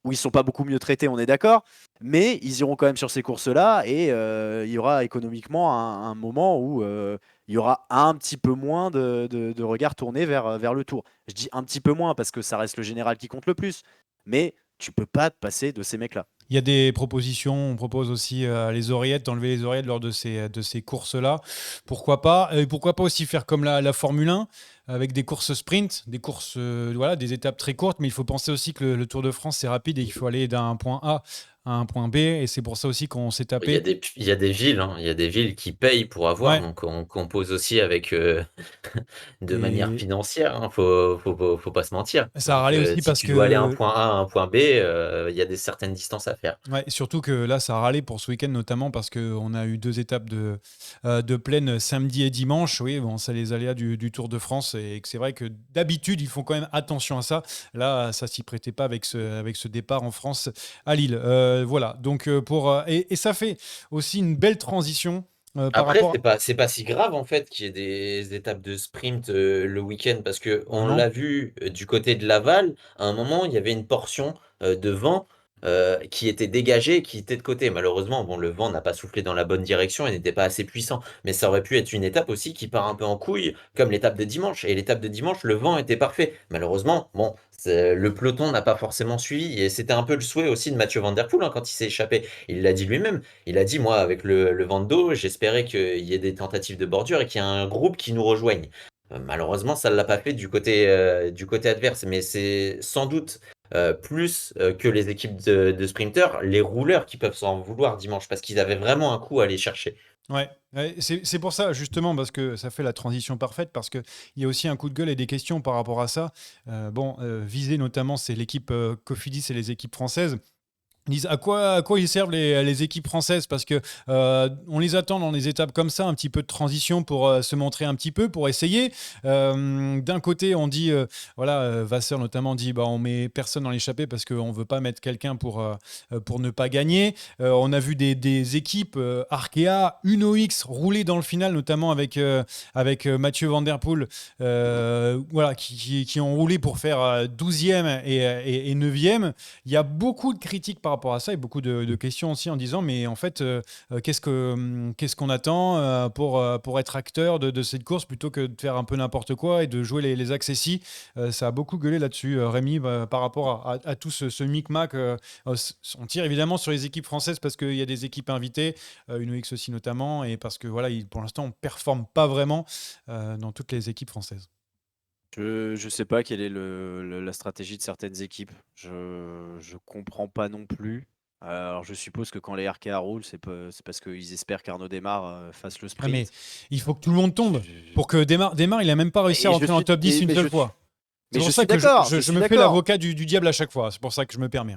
où ils sont pas beaucoup mieux traités, on est d'accord, mais ils iront quand même sur ces courses-là et il y aura économiquement un moment où il y aura un petit peu moins de regard tourné vers le tour. Je dis un petit peu moins parce que ça reste le général qui compte le plus, mais tu peux pas te passer de ces mecs-là. Il y a des propositions, on propose aussi les oreillettes, d'enlever les oreillettes lors de ces courses-là. Pourquoi pas? Et pourquoi pas aussi faire comme la Formule 1, avec des courses sprint, des courses, voilà, des étapes très courtes, mais il faut penser aussi que le Tour de France, c'est rapide et qu'il faut aller d'un point A à un point B, et c'est pour ça aussi qu'on s'est tapé. Il y a des villes, hein, il y a des villes qui payent pour avoir, Ouais, donc on compose aussi avec de manière et financière, hein, faut pas se mentir. ça a Donc râlé aussi si parce tu dois aller à un que point A à un point B, il y a des certaines distances à faire. ouais, et surtout que là, ça a râlé pour ce week-end, notamment parce qu'on a eu 2 étapes de plaine samedi et dimanche. Oui, bon, c'est les aléas du Tour de France et que c'est vrai que d'habitude, ils font quand même attention à ça. Là, ça s'y prêtait pas avec ce départ en France à Lille. Voilà, donc et ça fait aussi une belle transition par Après, rapport. c'est pas si grave en fait qu'il y ait des étapes de sprint le week-end parce que Ah on non? l'a vu du côté de Laval, à un moment il y avait une portion de vent qui était dégagé, qui était de côté. Malheureusement, bon, le vent n'a pas soufflé dans la bonne direction et n'était pas assez puissant. Mais ça aurait pu être une étape aussi qui part un peu en couille, comme l'étape de dimanche. Et l'étape de dimanche, le vent était parfait. Malheureusement, bon, le peloton n'a pas forcément suivi. Et c'était un peu le souhait aussi de Mathieu Van Der Poel hein, quand il s'est échappé. Il l'a dit lui-même. Il a dit, moi, avec le vent de dos, j'espérais qu'il y ait des tentatives de bordure et qu'il y ait un groupe qui nous rejoigne. Malheureusement, ça ne l'a pas fait du côté adverse. Mais c'est sans doute plus que les équipes de sprinters, les rouleurs qui peuvent s'en vouloir dimanche parce qu'ils avaient vraiment un coup à aller chercher. Ouais, ouais, c'est pour ça justement parce que ça fait la transition parfaite parce que il y a aussi un coup de gueule et des questions par rapport à ça. Visé notamment c'est l'équipe Cofidis et les équipes françaises. Ils disent à quoi ils servent les équipes françaises parce que on les attend dans des étapes comme ça, un petit peu de transition pour se montrer un petit peu, pour essayer. D'un côté, on dit, Vasseur notamment dit, bah, on met personne dans l'échappée parce qu'on veut pas mettre quelqu'un pour ne pas gagner. On a vu des équipes, Arkea, Uno X, rouler dans le final, notamment avec Mathieu Van Der Poel, qui ont roulé pour faire 12e et 9e. Il y a beaucoup de critiques par rapport à ça et beaucoup de questions aussi en disant mais en fait qu'est-ce qu'on attend pour être acteur de cette course plutôt que de faire un peu n'importe quoi et de jouer les accessis. Ça a beaucoup gueulé là-dessus Rémi par rapport à tout ce micmac. On tire évidemment sur les équipes françaises parce qu'il y a des équipes invitées, Uno X aussi notamment, et parce que voilà, pour l'instant on ne performe pas vraiment dans toutes les équipes françaises. Je sais pas quelle est la stratégie de certaines équipes. Je comprends pas non plus. Alors je suppose que quand les RKA roulent, c'est parce qu'ils espèrent qu'Arnaud Démare fasse le Ah, mais sprint. il faut que tout le monde tombe. Je- Pour que Démarre, il n'a même pas réussi à Et je rentrer dans le suis, top 10 et- une mais seule fois. C'est mais pour je ça suis que d'accord. je suis me fais d'accord. l'avocat du diable à chaque fois. C'est pour ça que je me permets.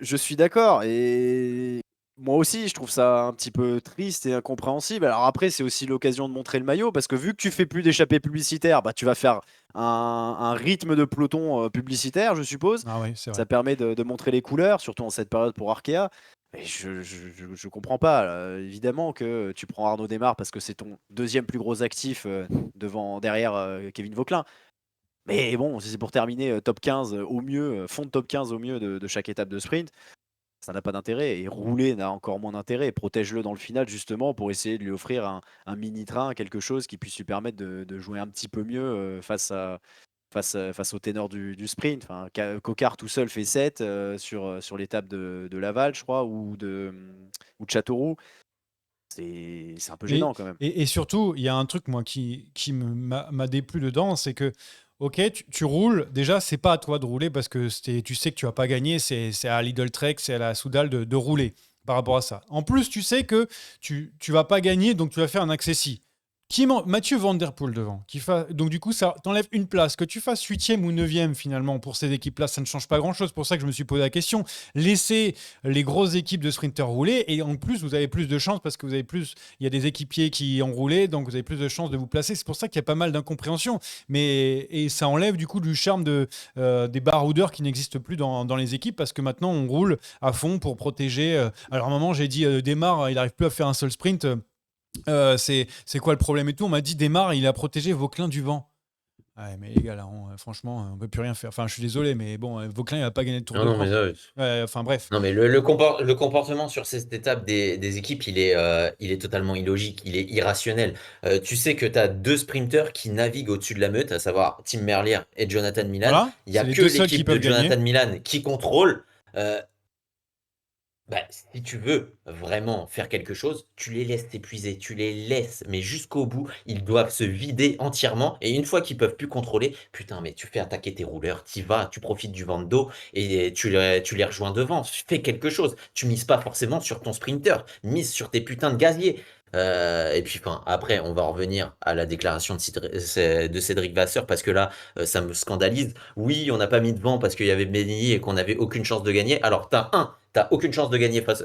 Je suis d'accord. Et moi aussi, je trouve ça un petit peu triste et incompréhensible. Alors après, c'est aussi l'occasion de montrer le maillot parce que vu que tu fais plus d'échappées publicitaires, bah, tu vas faire un rythme de peloton publicitaire, je suppose. Ah oui, c'est vrai. Ça permet de montrer les couleurs, surtout en cette période pour Arkea. Et je comprends pas. Évidemment que tu prends Arnaud Démare parce que c'est ton deuxième plus gros actif derrière Kevin Vauquelin. Mais bon, si c'est pour terminer top 15 au mieux, fond de top 15 au mieux de chaque étape de sprint, ça n'a pas d'intérêt. Et rouler n'a encore moins d'intérêt. Protège-le dans le final justement pour essayer de lui offrir un mini-train, quelque chose qui puisse lui permettre de jouer un petit peu mieux face au ténor du sprint. Enfin, Cocard tout seul fait 7 sur l'étape de Laval, je crois, ou de Châteauroux. C'est un peu Et, gênant quand même. et surtout, il y a un truc, moi, qui m'a déplu dedans, c'est que, ok, tu roules, déjà, c'est pas à toi de rouler parce que tu sais que tu vas pas gagner, c'est à Lidl Trek, c'est à la Soudal de rouler par rapport à ça. En plus, tu sais que tu vas pas gagner, donc tu vas faire un accessi. Mathieu Van Der Poel devant. Donc du coup, ça t'enlève une place. Que tu fasses 8e ou 9e finalement pour ces équipes-là, ça ne change pas grand-chose. C'est pour ça que je me suis posé la question. Laissez les grosses équipes de sprinters rouler et en plus, vous avez plus de chances parce que il y a des équipiers qui ont roulé, donc vous avez plus de chances de vous placer. C'est pour ça qu'il y a pas mal d'incompréhension. Et ça enlève du coup du charme des baroudeurs qui n'existent plus dans les équipes parce que maintenant, on roule à fond pour protéger. Alors à un moment, j'ai dit, Démarre, il n'arrive plus à faire un seul sprint. C'est quoi le problème et tout. On m'a dit Démarre, il a protégé Vauquelin du vent. Ouais, mais les gars, là, franchement, on peut plus rien faire. Enfin, je suis désolé, mais bon, Vauquelin, il va pas gagner le Tour Non, de non, mais France. Enfin, bref. non, mais le comportement sur cette étape des équipes, il est totalement illogique, il est irrationnel. Tu sais que tu as deux sprinteurs qui naviguent au-dessus de la meute, à savoir Tim Merlier et Jonathan Milan. Voilà, Il n'y a c'est les que deux seuls qui l'équipe de peuvent gagner. Jonathan Milan qui contrôle. Euh, Si tu veux vraiment faire quelque chose, tu les laisses t'épuiser, tu les laisses, mais jusqu'au bout, ils doivent se vider entièrement. Et une fois qu'ils peuvent plus contrôler, putain, mais tu fais attaquer tes rouleurs, t'y vas, tu profites du vent de dos et tu les rejoins devant. Fais quelque chose. Tu mises pas forcément sur ton sprinter, mise sur tes putains de gaziers. Et puis, enfin, après, on va revenir à la déclaration de Cédric Vasseur parce que là, ça me scandalise. Oui, on n'a pas mis de vent parce qu'il y avait Benny et qu'on n'avait aucune chance de gagner. Alors, t'as aucune chance de gagner face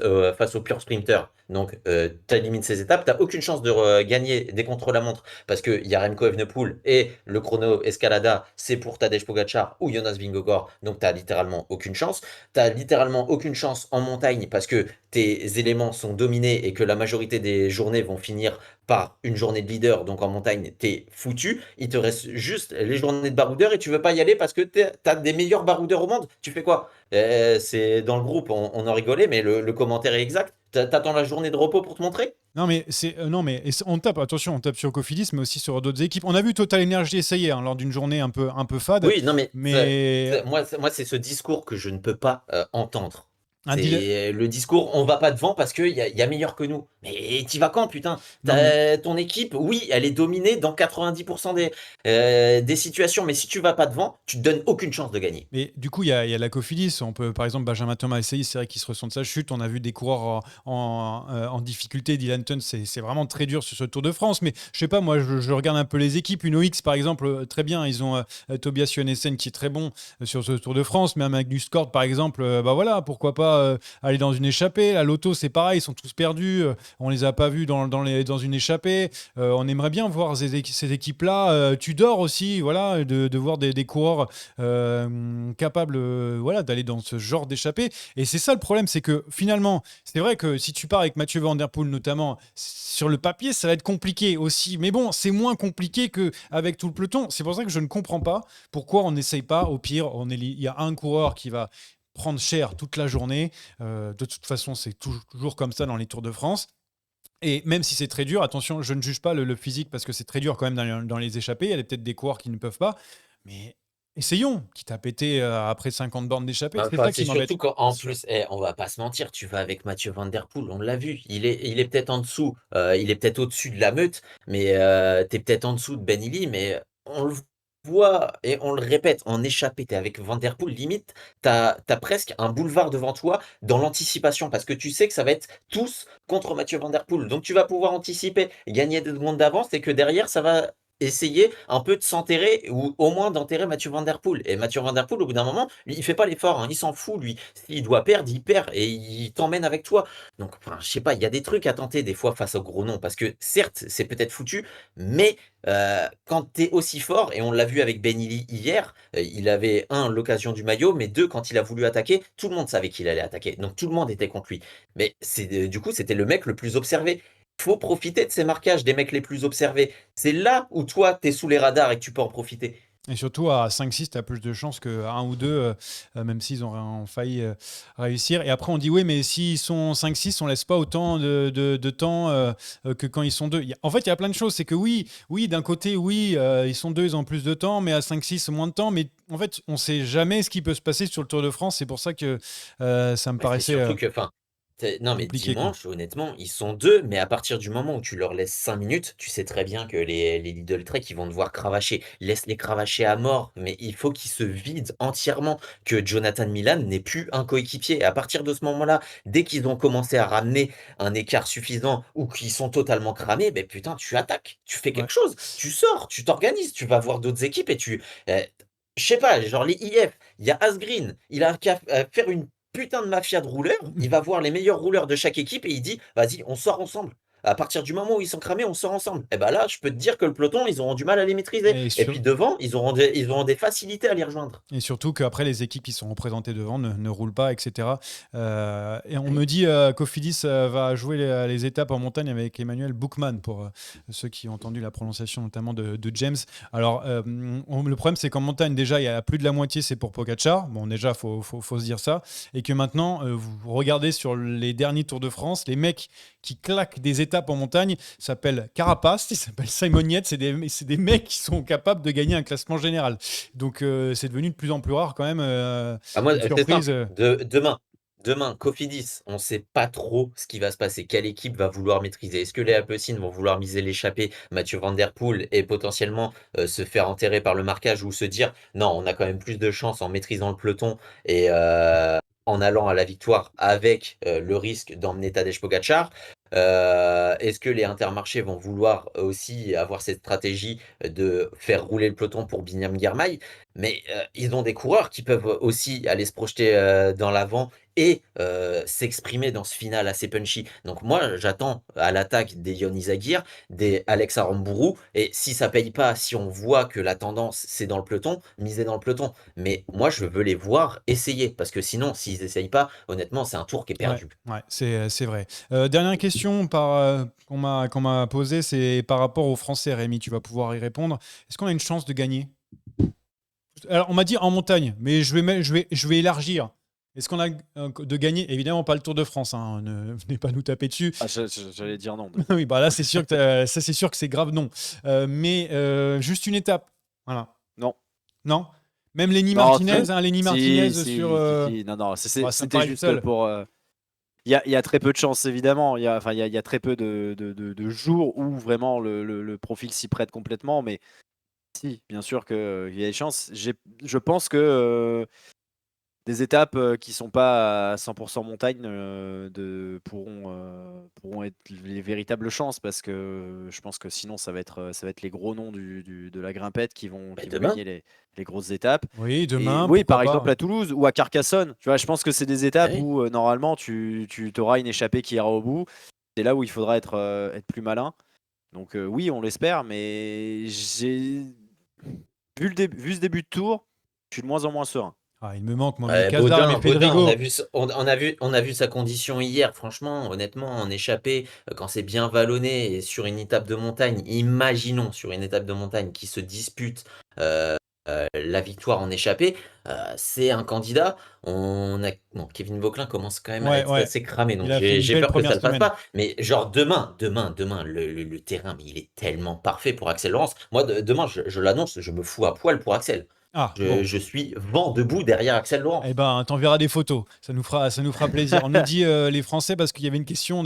au pure sprinter. Donc, tu élimines ces étapes. T'as aucune chance de gagner des contre-la-montre parce qu'il y a Remco Evenepoel et le chrono Escalada, c'est pour Tadej Pogacar ou Jonas Vingegaard. Donc, t'as littéralement aucune chance. T'as littéralement aucune chance en montagne parce que tes éléments sont dominés et que la majorité des journées vont finir par une journée de leader, donc en montagne, t'es foutu. Il te reste juste les journées de baroudeur et tu veux pas y aller parce que t'as des meilleurs baroudeurs au monde. Tu fais quoi? C'est dans le groupe, on en rigolait, mais le commentaire est exact. T'attends la journée de repos pour te montrer? Non mais on tape, attention, on tape sur Cofidis mais aussi sur d'autres équipes. On a vu Total Energy essayer lors d'une journée un peu fade, Oui, non, mais mais moi, c'est ce discours que je ne peux pas entendre. un deal. C'est le discours, on va pas devant parce qu'il y a meilleur que nous. Mais t'y vas quand, putain? Non mais Ton équipe, oui, elle est dominée dans 90% des situations, mais si tu vas pas devant, tu te donnes aucune chance de gagner. Mais du coup, il y a la Cofidis. On peut, par exemple, Benjamin Thomas essayer. C'est vrai qu'il se ressent de sa chute. On a vu des coureurs en difficulté. Dylan Tun, c'est vraiment très dur sur ce Tour de France. Mais je sais pas, moi, je regarde un peu les équipes. Une OX, par exemple, très bien. Ils ont Tobias Johannessen qui est très bon sur ce Tour de France. Mais un Magnus Cort, par exemple, bah voilà, pourquoi pas aller dans une échappée. La Lotto, c'est pareil. Ils sont tous perdus. On les a pas vus dans une échappée. On aimerait bien voir ces équipes-là. Tudor aussi, voilà, de voir des coureurs capable voilà, d'aller dans ce genre d'échappée. Et c'est ça le problème, c'est que finalement, c'est vrai que si tu pars avec Mathieu Van Der Poel notamment, sur le papier, ça va être compliqué aussi. Mais bon, c'est moins compliqué qu'avec tout le peloton. C'est pour ça que je ne comprends pas pourquoi on n'essaye pas. Au pire, il y a un coureur qui va prendre cher toute la journée. De toute façon, c'est toujours comme ça dans les Tours de France. Et même si c'est très dur, attention, je ne juge pas le physique parce que c'est très dur quand même dans les échappées. Il y a peut-être des coureurs qui ne peuvent pas. Mais essayons, quitte à péter après 50 bornes d'échappée. C'est Enfin, ça c'est qui m'embête. surtout qu'en plus, on va pas se mentir, tu vas avec Mathieu Van Der Poel, on l'a vu, il est peut-être en dessous, il est peut-être au-dessus de la meute, mais t'es peut-être en dessous de Ben Illy, mais on le voit et on le répète, en échappée, t'es avec Van Der Poel, limite, t'as presque un boulevard devant toi dans l'anticipation, parce que tu sais que ça va être tous contre Mathieu Van Der Poel, donc tu vas pouvoir anticiper, gagner des secondes d'avance, et que derrière, ça va essayer un peu de s'enterrer ou au moins d'enterrer Mathieu Van Der Poel. Et Mathieu Van Der Poel, au bout d'un moment, lui, il fait pas l'effort, hein, il s'en fout, lui. S'il doit perdre, il perd et il t'emmène avec toi. Donc, enfin, je sais pas, il y a des trucs à tenter des fois face au gros nom, parce que certes, c'est peut-être foutu, mais quand tu es aussi fort, et on l'a vu avec Ben Illy hier, il avait l'occasion du maillot, mais deux, quand il a voulu attaquer, tout le monde savait qu'il allait attaquer. Donc tout le monde était contre lui. Mais du coup, c'était le mec le plus observé. Faut profiter de ces marquages des mecs les plus observés. C'est là où toi, tu es sous les radars et que tu peux en profiter. Et surtout à 5-6, tu as plus de chances qu'à 1 ou 2, même s'ils ont failli réussir. Et après, on dit oui, mais s'ils sont 5-6, on laisse pas autant de temps que quand ils sont 2. En fait, il y a plein de choses. C'est que oui, d'un côté, oui, ils sont 2, ils ont plus de temps, mais à 5-6, moins de temps. Mais en fait, on sait jamais ce qui peut se passer sur le Tour de France. C'est pour ça que ça me Bah, c'est paraissait surtout que, enfin, non, mais compliqué, quoi. dimanche, honnêtement, ils sont deux, mais à partir du moment où tu leur laisses 5 minutes, tu sais très bien que les Lidl Trek, ils vont devoir cravacher. Laisse-les cravacher à mort, mais il faut qu'ils se vident entièrement, que Jonathan Milan n'est plus un coéquipier. Et à partir de ce moment-là, dès qu'ils ont commencé à ramener un écart suffisant ou qu'ils sont totalement cramés, ben putain, tu attaques, tu fais Ouais. quelque chose, tu sors, tu t'organises, tu vas voir d'autres équipes et euh, je sais pas, genre les IF, il y a Asgreen, il a qu'à faire une putain de mafia de rouleurs, il va voir les meilleurs rouleurs de chaque équipe et il dit: «Vas-y, on sort ensemble». À partir du moment où ils sont cramés, on sort ensemble. Et bah là, je peux te dire que le peloton, ils auront du mal à les maîtriser. Et Et puis devant, ils auront des facilités à les rejoindre. Et surtout qu'après, les équipes qui sont représentées devant ne roulent pas, etc. Et on me dit Cofidis va jouer les étapes en montagne avec Emmanuel Buchmann, pour ceux qui ont entendu la prononciation notamment de James. Alors, le problème, c'est qu'en montagne, déjà, il y a plus de la moitié, c'est pour Pogacar. Bon, déjà, faut se dire ça. Et que maintenant, vous regardez sur les derniers Tours de France, les mecs qui claquent des étapes en montagne s'appellent Carapace, ils s'appellent Simon Yates. C'est des mecs qui sont capables de gagner un classement général. Donc c'est devenu de plus en plus rare quand même. Ah, moi, Une c'est surprise. simple. Demain, Cofidis, on ne sait pas trop ce qui va se passer. Quelle équipe va vouloir maîtriser? Est-ce que les Alpecin vont vouloir miser l'échappée, Mathieu Van Der Poel, et potentiellement se faire enterrer par le marquage, ou se dire non, on a quand même plus de chance en maîtrisant le peloton et en allant à la victoire avec le risque d'emmener Tadej Pogacar? Est-ce que les Intermarchés vont vouloir aussi avoir cette stratégie de faire rouler le peloton pour Binyam Girmay? Mais ils ont des coureurs qui peuvent aussi aller se projeter dans l'avant et s'exprimer dans ce final assez punchy. Donc moi, j'attends à l'attaque des Ion Izagir, des Alex Aramburu, et si ça paye pas, si on voit que la tendance c'est dans le peloton, miser dans le peloton. Mais moi, je veux les voir essayer, parce que sinon, s'ils essayent pas, honnêtement, c'est un tour qui est Ouais, perdu. ouais, c'est vrai. Dernière question qu'on m'a posée, c'est par rapport aux Français, Rémi, tu vas pouvoir y répondre. Est-ce qu'on a une chance de gagner? Alors, on m'a dit en montagne, mais je vais élargir. Est-ce qu'on a de gagner? Évidemment, pas le Tour de France, hein, ne venez pas nous taper dessus. Ah, j'allais dire non. Oui, bah là, c'est sûr que ça, c'est sûr que c'est grave non. Mais juste une étape. Voilà. Non. Non? Même Lenny Non, Martinez, hein, Lenny Martinez si, sur. Non, non, Bah, ça me c'était paraît le juste seul. pour. Il y a très peu de chances, évidemment. Il y a très peu de jours où vraiment le profil s'y prête complètement. Mais si, bien sûr qu'il y a des chances. Je pense que des étapes qui sont pas à 100% montagne pourront être les véritables chances parce que je pense que sinon ça va être les gros noms de la grimpette Mais qui vont demain, gagner les grosses étapes. Oui, Et demain, oui, pourquoi par exemple pas. à Toulouse ou à Carcassonne, tu vois, je pense que c'est des étapes oui. où normalement tu auras une échappée qui ira au bout. C'est là où il faudra être plus malin. Donc oui, on l'espère, mais j'ai vu ce début de tour, je suis de moins en moins serein. Ah, il me manque, moi, mes Ouais, Casar et mes Baudin, Pedrigo. on a vu sa condition hier. Franchement, honnêtement, en échappée, quand c'est bien vallonné et sur une étape de montagne, imaginons sur une étape de montagne qui se dispute euh, la victoire en échappée, c'est un candidat. Bon, Kevin Vauquelin commence quand même à Ouais, être ouais. assez cramé, Il donc a fait une j'ai belle peur que ça première le fasse semaine. pas. Mais genre demain, le terrain, mais il est tellement parfait pour Axel Laurence. Moi, demain, je l'annonce, je me fous à poil pour Axel. Ah, bon. Je suis vent debout derrière Axel Eh Laurence. ben, t'enverras des photos. Ça nous fera plaisir. On nous dit les Français parce qu'il y avait une question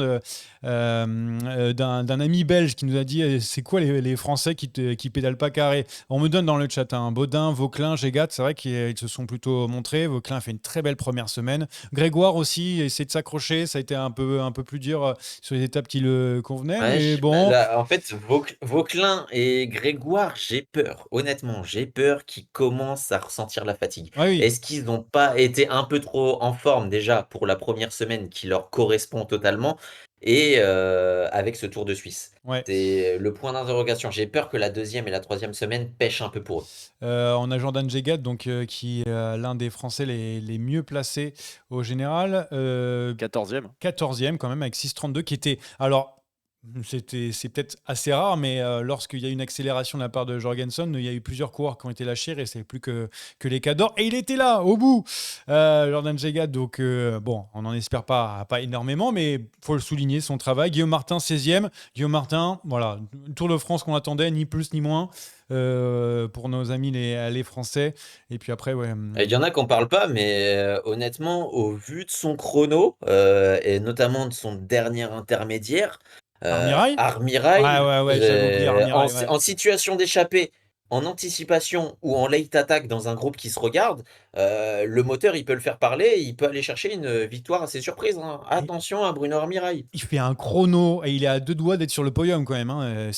d'un ami belge qui nous a dit c'est quoi les Français qui pédalent pas carré. On me donne dans le chat Baudin, Vauquelin, Gégat. C'est vrai qu'ils se sont plutôt montrés. Vauquelin a fait une très belle première semaine. Grégoire aussi essaie de s'accrocher. Ça a été un peu plus dur sur les étapes qui le convenaient, Ouais, mais bon. là, en fait, Vauquelin et Grégoire, j'ai peur. Honnêtement, j'ai peur qu'ils commencent à ressentir la fatigue. Ah oui. Est-ce qu'ils n'ont pas été un peu trop en forme déjà pour la première semaine qui leur correspond totalement et avec ce Tour de Suisse? Ouais. C'est le point d'interrogation. J'ai peur que la deuxième et la troisième semaine pêchent un peu pour eux. On a Jordan Gégat, donc, qui est l'un des Français les mieux placés au général. 14e. 14e quand même, avec 6,32, qui était... Alors, c'est peut-être assez rare, mais lorsqu'il y a une accélération de la part de Jorgensen, il y a eu plusieurs coureurs qui ont été lâchés, et c'est plus que les cadors. Et il était là, au bout, Jordan Gégat. Donc, bon, on n'en espère pas énormément, mais il faut le souligner, son travail. Guillaume Martin, 16e. Guillaume Martin, voilà, Tour de France qu'on attendait, ni plus ni moins. Pour nos amis les Français. Et puis après, ouais. Il y en a qu'on parle pas, mais honnêtement, au vu de son chrono, et notamment de son dernier intermédiaire, Armirail. Ouais, Armirail, ouais, ouais, j'avais oublié Armirail, ouais. en situation d'échappée, en anticipation ou en late attack dans un groupe qui se regarde, le moteur, il peut le faire parler, il peut aller chercher une victoire assez surprise, hein. Il, Attention à Bruno Armirail. il fait un chrono et il est à deux doigts d'être sur le podium quand même, hein.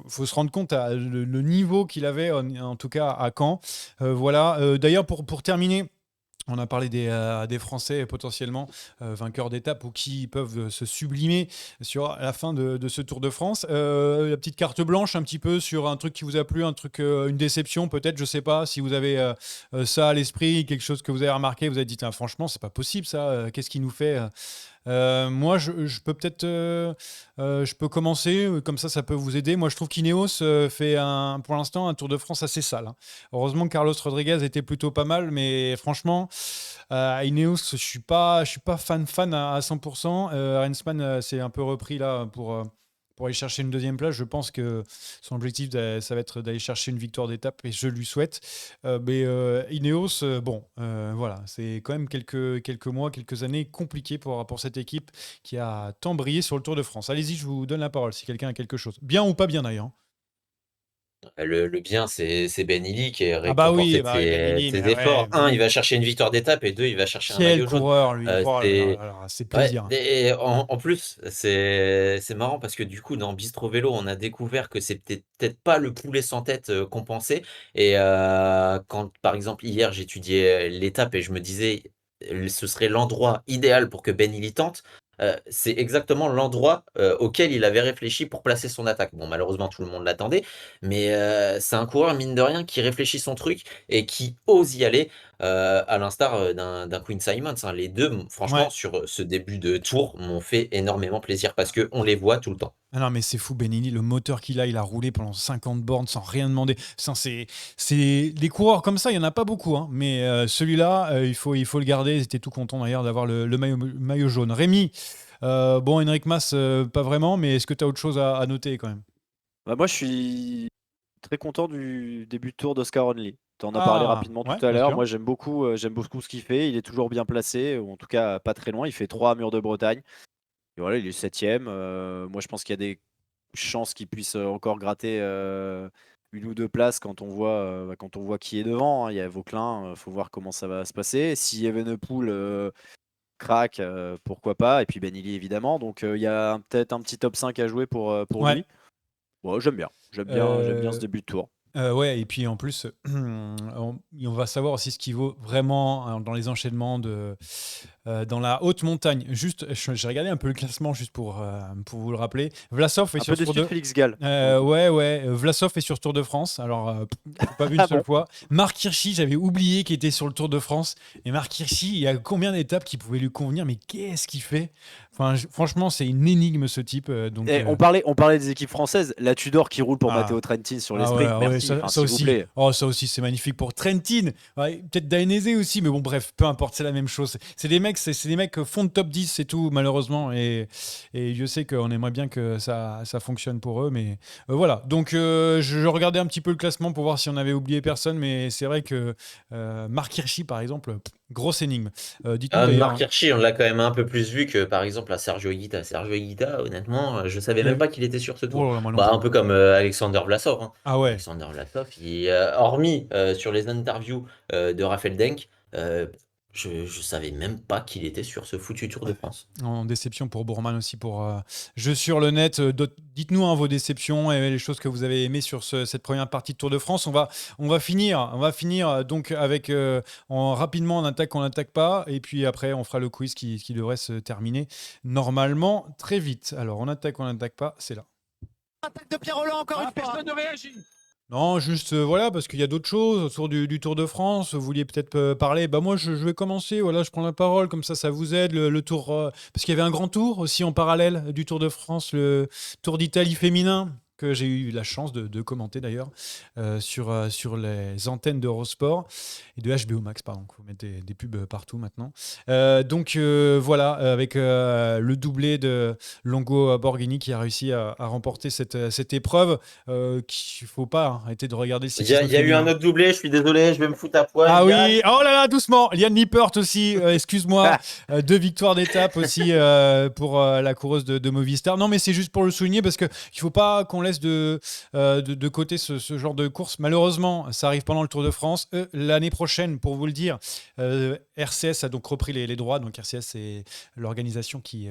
Faut se rendre compte le niveau qu'il avait, en tout cas à Caen. Voilà. D'ailleurs, pour terminer, on a parlé des Français potentiellement vainqueurs d'étape ou qui peuvent se sublimer sur la fin de ce Tour de France. La petite carte blanche un petit peu sur un truc qui vous a plu, un truc, une déception peut-être, je sais pas, si vous avez ça à l'esprit, quelque chose que vous avez remarqué, vous avez dit, franchement, c'est pas possible ça, qu'est-ce qui nous fait moi, je peux peut-être, je peux commencer, comme ça peut vous aider. Moi, je trouve qu'Ineos fait pour l'instant un Tour de France assez sale, hein. Heureusement que Carlos Rodriguez était plutôt pas mal, mais franchement, Ineos, je suis pas fan à 100%. Rensman s'est un peu repris là pour aller chercher une deuxième place. Je pense que son objectif, ça va être d'aller chercher une victoire d'étape et je lui souhaite. Mais Ineos, bon, voilà, c'est quand même quelques mois, quelques années compliquées pour cette équipe qui a tant brillé sur le Tour de France. Allez-y, je vous donne la parole si quelqu'un a quelque chose. Bien ou pas bien d'ailleurs. Le bien, c'est Ben Illy qui est Ah bah récompensé oui, de bah oui, Ben Ili, mais ses ouais, efforts. Ben Un, il Ili. va chercher une victoire d'étape et deux, il va chercher un Quel maillot jaune. coureur lui. Oh là là C'est là là, c'est Ouais, plaisir. et en plus, c'est marrant parce que du coup, dans Bistro Vélo, on a découvert que c'est peut-être pas le poulet sans tête qu'on pensait. Et quand, par exemple, hier, j'étudiais l'étape et je me disais, ce serait l'endroit idéal pour que Ben Illy tente. C'est exactement l'endroit auquel il avait réfléchi pour placer son attaque. Bon, malheureusement, tout le monde l'attendait, mais c'est un coureur, mine de rien, qui réfléchit son truc et qui ose y aller, à l'instar d'un Quinn Simons, hein. Les deux, franchement, Ouais. sur ce début de tour, m'ont fait énormément plaisir parce qu'on les voit tout le temps. Ah non, mais c'est fou, Benini, le moteur qu'il a, il a roulé pendant 50 bornes sans rien demander. C'est des coureurs comme ça, il y en a pas beaucoup, hein, mais celui-là, il faut le garder. Ils étaient tout contents d'ailleurs d'avoir le maillot jaune. Rémi, bon, Enric Mas, pas vraiment, mais est-ce que tu as autre chose à noter quand même? Bah, moi, je suis très content du début de tour d'Oscar Onley. Tu en as parlé Ah, rapidement ouais, tout à bien l'heure. sûr. Moi, j'aime beaucoup ce qu'il fait. Il est toujours bien placé, ou en tout cas pas très loin. Il fait 3 à Mur de Bretagne. Et voilà, il est 7e. Moi, je pense qu'il y a des chances qu'il puisse encore gratter une ou deux places quand on voit qui est devant, hein. Il y a Vauquelin, faut voir comment ça va se passer. Si Evenepoel craque, pourquoi pas. Et puis Benili, évidemment. Donc, il y a peut-être un petit top 5 à jouer pour Ouais. lui. Ouais, j'aime bien. J'aime bien ce début de tour. Ouais, et puis en plus, on va savoir aussi ce qui vaut vraiment dans les enchaînements dans la haute montagne. Juste, j'ai regardé un peu le classement juste pour vous le rappeler. Vlasov est Un sur peu Tour déçu de de... Félix Gall, pour le coup. Ouais, Vlasov est sur Tour de France. Alors, j'ai pas vu une Ah seule bon? fois. Marc Hirschi, j'avais oublié qu'il était sur le Tour de France. Et Marc Hirschi, il y a combien d'étapes qui pouvaient lui convenir? Mais qu'est-ce qu'il fait? Enfin, franchement, c'est une énigme ce type. Et on parlait des équipes françaises. La Tudor qui roule pour Ah. Matteo Trentin sur les Ah ouais, sprints. ah ouais, Merci, enfin, ça s'il vous aussi. plaît. Oh, ça aussi, c'est magnifique pour Trentin. Ouais, peut-être Dainese aussi, mais bon, bref, peu importe, c'est la même chose. C'est des mecs, c'est des mecs fond de top 10, c'est tout, malheureusement. Et je sais qu'on aimerait bien que ça fonctionne pour eux, mais voilà. Donc, je regardais un petit peu le classement pour voir si on avait oublié personne, mais c'est vrai que Marc Hirschi, par exemple, grosse énigme. Dites-nous d'ailleurs. Marc Hirschi, on l'a quand même un peu plus vu que par exemple à Sergio Higuita. Sergio Higuita, honnêtement, je savais Il y même avait- pas qu'il était sur ce tour. Oh là là, moi non Bah, plus. un peu comme Alexander Vlasov, hein. Ah ouais. Alexander Vlasov, hormis sur les interviews de Raphaël Denk, je savais même pas qu'il était sur ce foutu Tour de France. En déception pour Bourman aussi pour jeu sur le net. Dites-nous hein, vos déceptions et les choses que vous avez aimées sur cette première partie de Tour de France. On va finir donc avec rapidement on n'attaque pas et puis après on fera le quiz qui devrait se terminer normalement très vite. Alors on n'attaque pas, c'est là. Attaque de Pierre Rolland encore une fois. Personne ne réagit. Non, juste voilà, parce qu'il y a d'autres choses autour du Tour de France. Vous vouliez peut-être parler. Bah moi, je vais commencer. Voilà, je prends la parole comme ça vous aide. Le tour, parce qu'il y avait un grand tour aussi en parallèle du Tour de France, le Tour d'Italie féminin que j'ai eu la chance de commenter d'ailleurs sur les antennes d'Eurosport et de HBO Max, pardon. Il faut mettre des pubs partout maintenant. Donc voilà, avec le doublé de Longo Borghini qui a réussi à remporter cette épreuve. Qu'il ne faut pas arrêter de regarder le Il y a, cyclisme il y a eu un féminin. autre doublé, je suis désolé, je vais me foutre à poil. Ah Yann. oui, oh là là, doucement. Liane Lippert aussi, excuse-moi. 2 victoires d'étape aussi pour la coureuse de Movistar. Non, mais c'est juste pour le souligner parce qu'il ne faut pas qu'on laisse de côté ce genre de course. Malheureusement, ça arrive pendant le Tour de France. L'année prochaine, pour vous le dire, RCS a donc repris les droits. Donc RCS, c'est l'organisation qui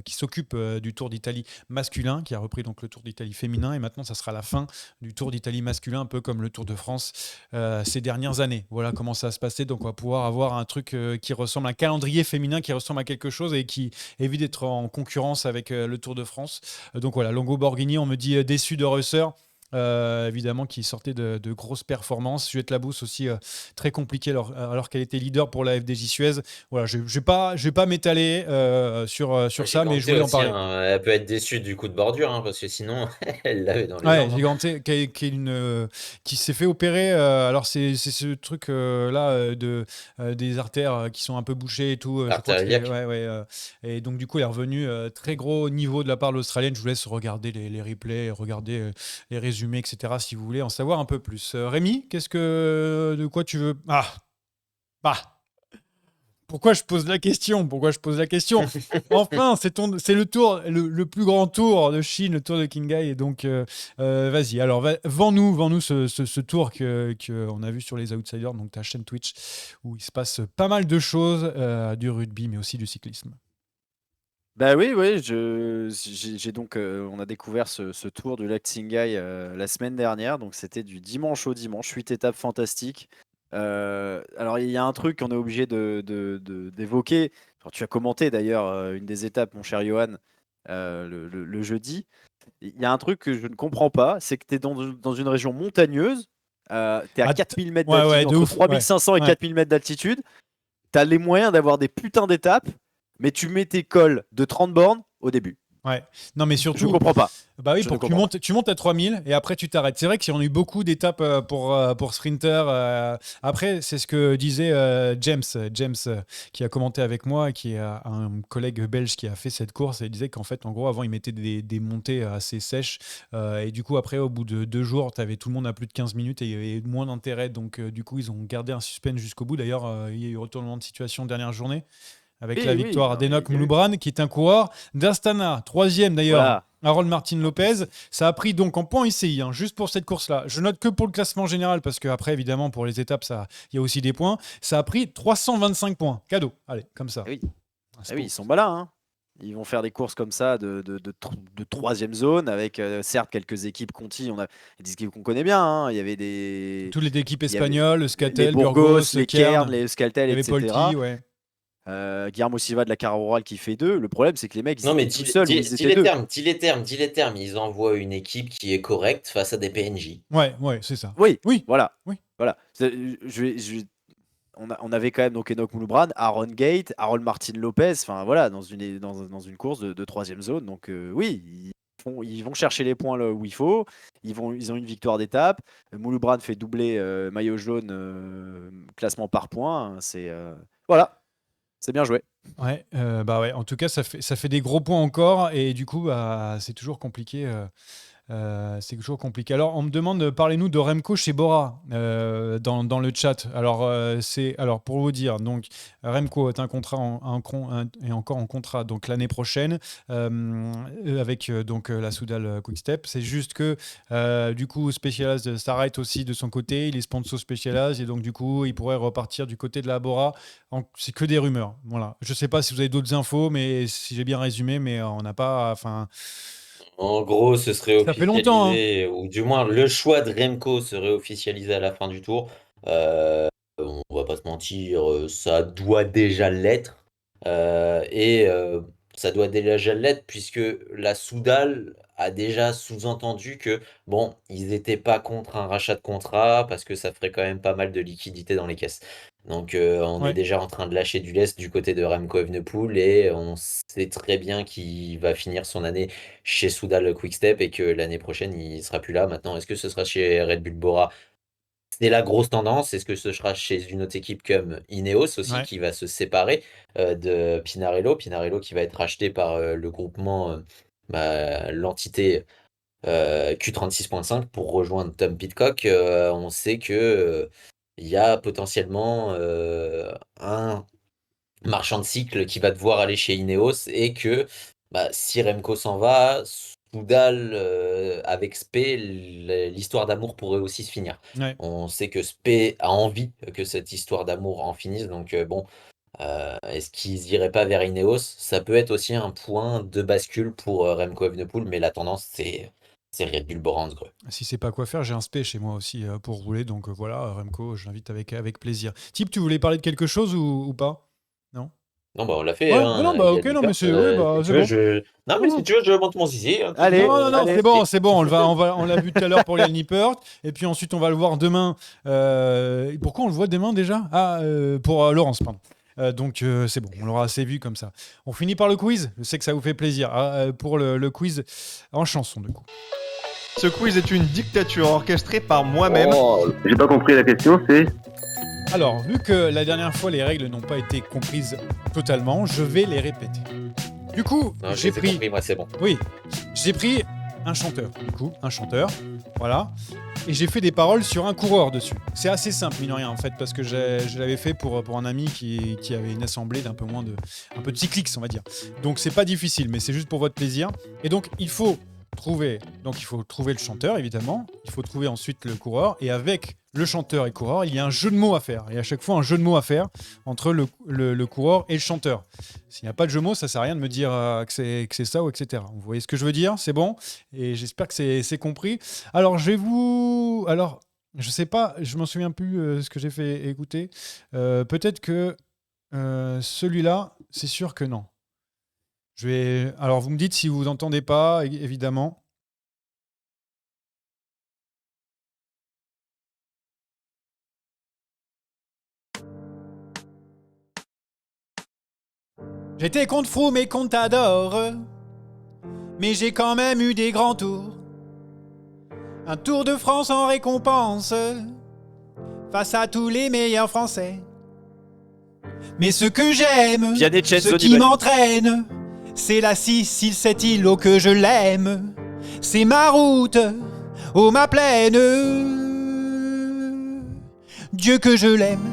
s'occupe du Tour d'Italie masculin, qui a repris donc le Tour d'Italie féminin. Et maintenant, ça sera la fin du Tour d'Italie masculin, un peu comme le Tour de France ces dernières années. Voilà comment ça va se passer. Donc, on va pouvoir avoir un truc qui ressemble à un calendrier féminin qui ressemble à quelque chose et qui évite d'être en concurrence avec le Tour de France. Donc, voilà, Longo Borghini, on me dit déçu de Reusser. Évidemment, qui sortait de grosses performances. Juliette Labousse aussi, très compliqué alors qu'elle était leader pour la FDJ Suez. Voilà, je vais pas m'étaler sur ça, mais je voulais en Aussi, parler. hein, elle peut être déçue du coup de bordure, hein, parce que sinon, elle l'avait dans les Ouais, jambes, hein. Giganté qui s'est fait opérer. Alors c'est ce truc là des artères qui sont un peu bouchées et tout. Je crois que Artère iliaque. et donc du coup elle est revenue très gros niveau de la part de l'Australienne. Je vous laisse regarder les replays, regarder les résumés, etc. Si vous voulez en savoir un peu plus. Rémi, de quoi tu veux? Bah. Pourquoi je pose la question? Enfin, c'est le tour, le plus grand tour de Chine, le tour de Qinghai. Et donc, vas-y. Alors, vends-nous ce tour qu'on a vu sur les Outsiders, donc ta chaîne Twitch, où il se passe pas mal de choses, du rugby, mais aussi du cyclisme. Bah oui, j'ai donc, on a découvert ce tour du lac Qinghai la semaine dernière. Donc c'était du dimanche au dimanche, 8 étapes fantastiques. Alors, il y a un truc qu'on est obligé d'évoquer. Alors, tu as commenté d'ailleurs une des étapes, mon cher Johan, le jeudi. Il y a un truc que je ne comprends pas, c'est que tu es dans une région montagneuse, tu es à Ah, 4000 mètres ouais, d'altitude, de entre ouf. 3500 et Ouais. 4000 mètres d'altitude. Tu as les moyens d'avoir des putains d'étapes, mais tu mets tes cols de 30 bornes au début. Ouais. Non, mais Je ne surtout, comprends pas. bah oui, Je pour ne que tu comprends pas. montes à 3000 et après tu t'arrêtes. C'est vrai qu'il y en a eu beaucoup d'étapes pour sprinter. Après, c'est ce que disait James qui a commenté avec moi, qui est un collègue belge qui a fait cette course. Et il disait qu'en fait, en gros, avant, il mettait des montées assez sèches. Et du coup, après, au bout de 2 jours, tu avais tout le monde à plus de 15 minutes et il y avait moins d'intérêt. Donc, du coup, ils ont gardé un suspense jusqu'au bout. D'ailleurs, il y a eu retournement de situation dernière journée avec la Oui, oui, victoire non, mais d'Enoch il y a eu. Moulbran, qui est un coureur d'Astana, troisième d'ailleurs, Voilà. Harold Martin Lopez. Ça a pris donc en points ICI, hein, juste pour cette course-là. Je note que pour le classement général, parce qu'après, évidemment, pour les étapes, il y a aussi des points. Ça a pris 325 points. Cadeau. Allez, comme ça. Ah oui. C'est Ah oui, beau. ils sont malins, hein. Ils vont faire des courses comme ça de troisième zone avec certes quelques équipes Conti. On a des équipes qu'on connaît bien, hein. Il y avait Toutes les équipes il y avait espagnoles, les Scatel, Burgos, Burgos, les Kern, Kern. les Euskaltel, Il y avait etc. Polti, ouais. Guillermo Silva de la Cararoral qui fait 2. Le problème, c'est que les mecs, ils Non, mais étaient tout seuls ou ils étaient 2. dis les termes. Ils envoient une équipe qui est correcte face à des PNJ. Ouais, c'est ça. Oui, Oui, voilà. oui. Voilà. On avait quand même donc Enoch Moulbran, Aaron Gate, Harold Martin Lopez, enfin voilà, dans une course de troisième zone. Donc oui, ils vont chercher les points là où il faut. Ils ont une victoire d'étape. Moulbran fait doubler maillot jaune, classement par points. Voilà, c'est bien joué. Ouais, bah ouais. En tout cas, ça fait des gros points encore et du coup, bah, c'est toujours compliqué. C'est toujours compliqué. Alors, on me demande, parlez-nous de Remco chez Bora dans le chat. Alors pour vous dire, donc Remco est un contrat est encore en contrat donc l'année prochaine avec donc la Soudal Quick-Step. C'est juste que du coup Specialized s'arrête aussi de son côté. Il est sponsor Specialized et donc du coup il pourrait repartir du côté de la Bora. C'est que des rumeurs. Voilà. Je sais pas si vous avez d'autres infos, mais si j'ai bien résumé, mais on n'a pas. Enfin, En gros, ce serait ça fait longtemps, hein. officialisé, ou du moins le choix de Remco serait officialisé à la fin du tour. On va pas se mentir, ça doit déjà l'être. Ça doit déjà l'être puisque la Soudal a déjà sous-entendu que, bon, ils n'étaient pas contre un rachat de contrat parce que ça ferait quand même pas mal de liquidités dans les caisses. Donc on est Ouais. déjà en train de lâcher du lest du côté de Remco Evenepoel et on sait très bien qu'il va finir son année chez Soudal Quick-Step et que l'année prochaine, il sera plus là. Maintenant, est-ce que ce sera chez Red Bull Bora? C'est la grosse tendance. Est-ce que ce sera chez une autre équipe comme Ineos aussi, Ouais. qui va se séparer de Pinarello? Pinarello qui va être racheté par le groupement, l'entité Q36.5 pour rejoindre Tom Pidcock. On sait que il y a potentiellement un marchand de cycle qui va devoir aller chez Ineos et que si Remco s'en va, Soudal avec Spé, l'histoire d'amour pourrait aussi se finir. Ouais. On sait que Spé a envie que cette histoire d'amour en finisse, donc bon, est-ce qu'ils iraient pas vers Ineos? Ça peut être aussi un point de bascule pour Remco Evenepoel, mais la tendance c'est Red Bull Bora Hansgrohe. Si c'est pas quoi faire, j'ai un spé chez moi aussi pour rouler. Donc voilà, Remco, je l'invite avec plaisir. Type, tu voulais parler de quelque chose ou pas? Non? Non, on l'a fait, Ouais, hein, non, bah ok, Yann non, mais Lippert. c'est ouais, bah, Si c'est tu veux, bon. Non, mais Non, si tu veux, je monte mon zizi, hein, Allez, non, allez. c'est bon, on l'a vu tout à l'heure pour Yann Lippert, et puis ensuite on va le voir demain. Pourquoi on le voit demain déjà? Pour Laurence, pardon. Donc c'est bon, on l'aura assez vu comme ça. On finit par le quiz. Je sais que ça vous fait plaisir. Pour le quiz en chanson, du coup. Ce quiz est une dictature orchestrée par moi-même. Oh, j'ai pas compris la question, c'est... Alors, vu que la dernière fois les règles n'ont pas été comprises totalement, je vais les répéter. Du coup, Non, j'ai pris. compris, moi, c'est bon. Oui, j'ai pris un chanteur. Du coup, un chanteur. Voilà. Et j'ai fait des paroles sur un coureur dessus. C'est assez simple, mine de rien, en fait, parce que je l'avais fait pour un ami qui avait une assemblée un peu de cyclix, on va dire. Donc, c'est pas difficile, mais c'est juste pour votre plaisir. Et donc, il faut trouver le chanteur, évidemment. Il faut trouver ensuite le coureur. Et avec le chanteur et le coureur, il y a un jeu de mots à faire. Il y a à chaque fois un jeu de mots à faire entre le coureur et le chanteur. S'il n'y a pas de jeu de mots, ça ne sert à rien de me dire que c'est ça ou etc. Vous voyez ce que je veux dire? C'est bon? Et j'espère que c'est compris. Alors, Je sais pas, je m'en souviens plus ce que j'ai fait écouter. Peut-être que celui-là, c'est sûr que non. Alors, vous me dites si vous entendez pas, évidemment. J'étais contre Froome et contre Tador, mais j'ai quand même eu des grands tours. Un Tour de France en récompense, face à tous les meilleurs Français. Mais ce que j'aime, Vianney Cenzo ce qui Nibali. m'entraîne, c'est la 6 île 7 île, oh que je l'aime. C'est ma route, oh ma plaine. Dieu que je l'aime.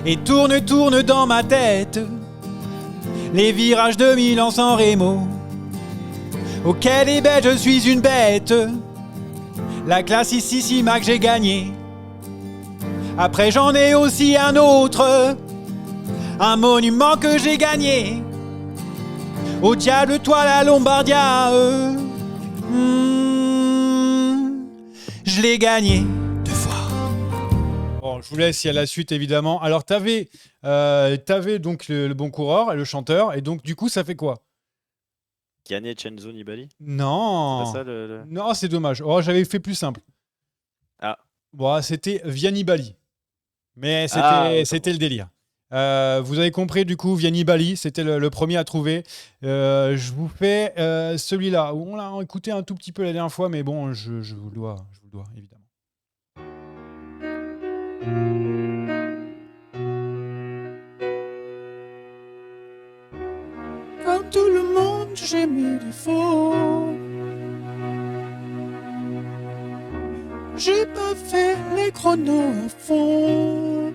Et tourne, tourne dans ma tête les virages de Milan-San Remo. Oh quelle est bête, je suis une bête. La classissima que j'ai gagnée. Après j'en ai aussi un autre, un monument que j'ai gagné. Au diable toi la Lombardia, je l'ai gagné 2 fois. Bon, je vous laisse, il y a la suite évidemment. Alors t'avais donc le bon coureur et le chanteur, et donc du coup ça fait quoi? Vianney Cenzo Nibali. Non, C'est pas ça le... non, c'est dommage. Oh, j'avais fait plus simple. Ah. Bon, c'était Viannibali. Mais c'était le délire. Vous avez compris, du coup, Viannibali, c'était le premier à trouver. Je vous fais celui-là, où on l'a écouté un tout petit peu la dernière fois, mais bon, je vous le dois, évidemment. Comme tout le monde, j'ai mes défauts. J'ai pas fait les chronos à fond.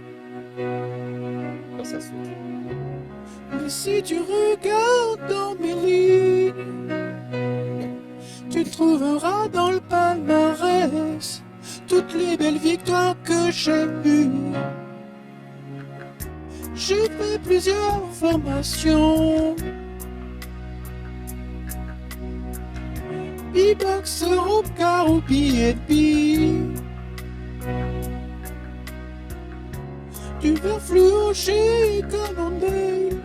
Ça saute. Mais si tu regardes dans mes lignes, tu trouveras dans le palmarès toutes les belles victoires que j'ai eues. J'ai fait plusieurs formations. B-Box, Europcar ou B&B. Du verre fluo chez Cannondale.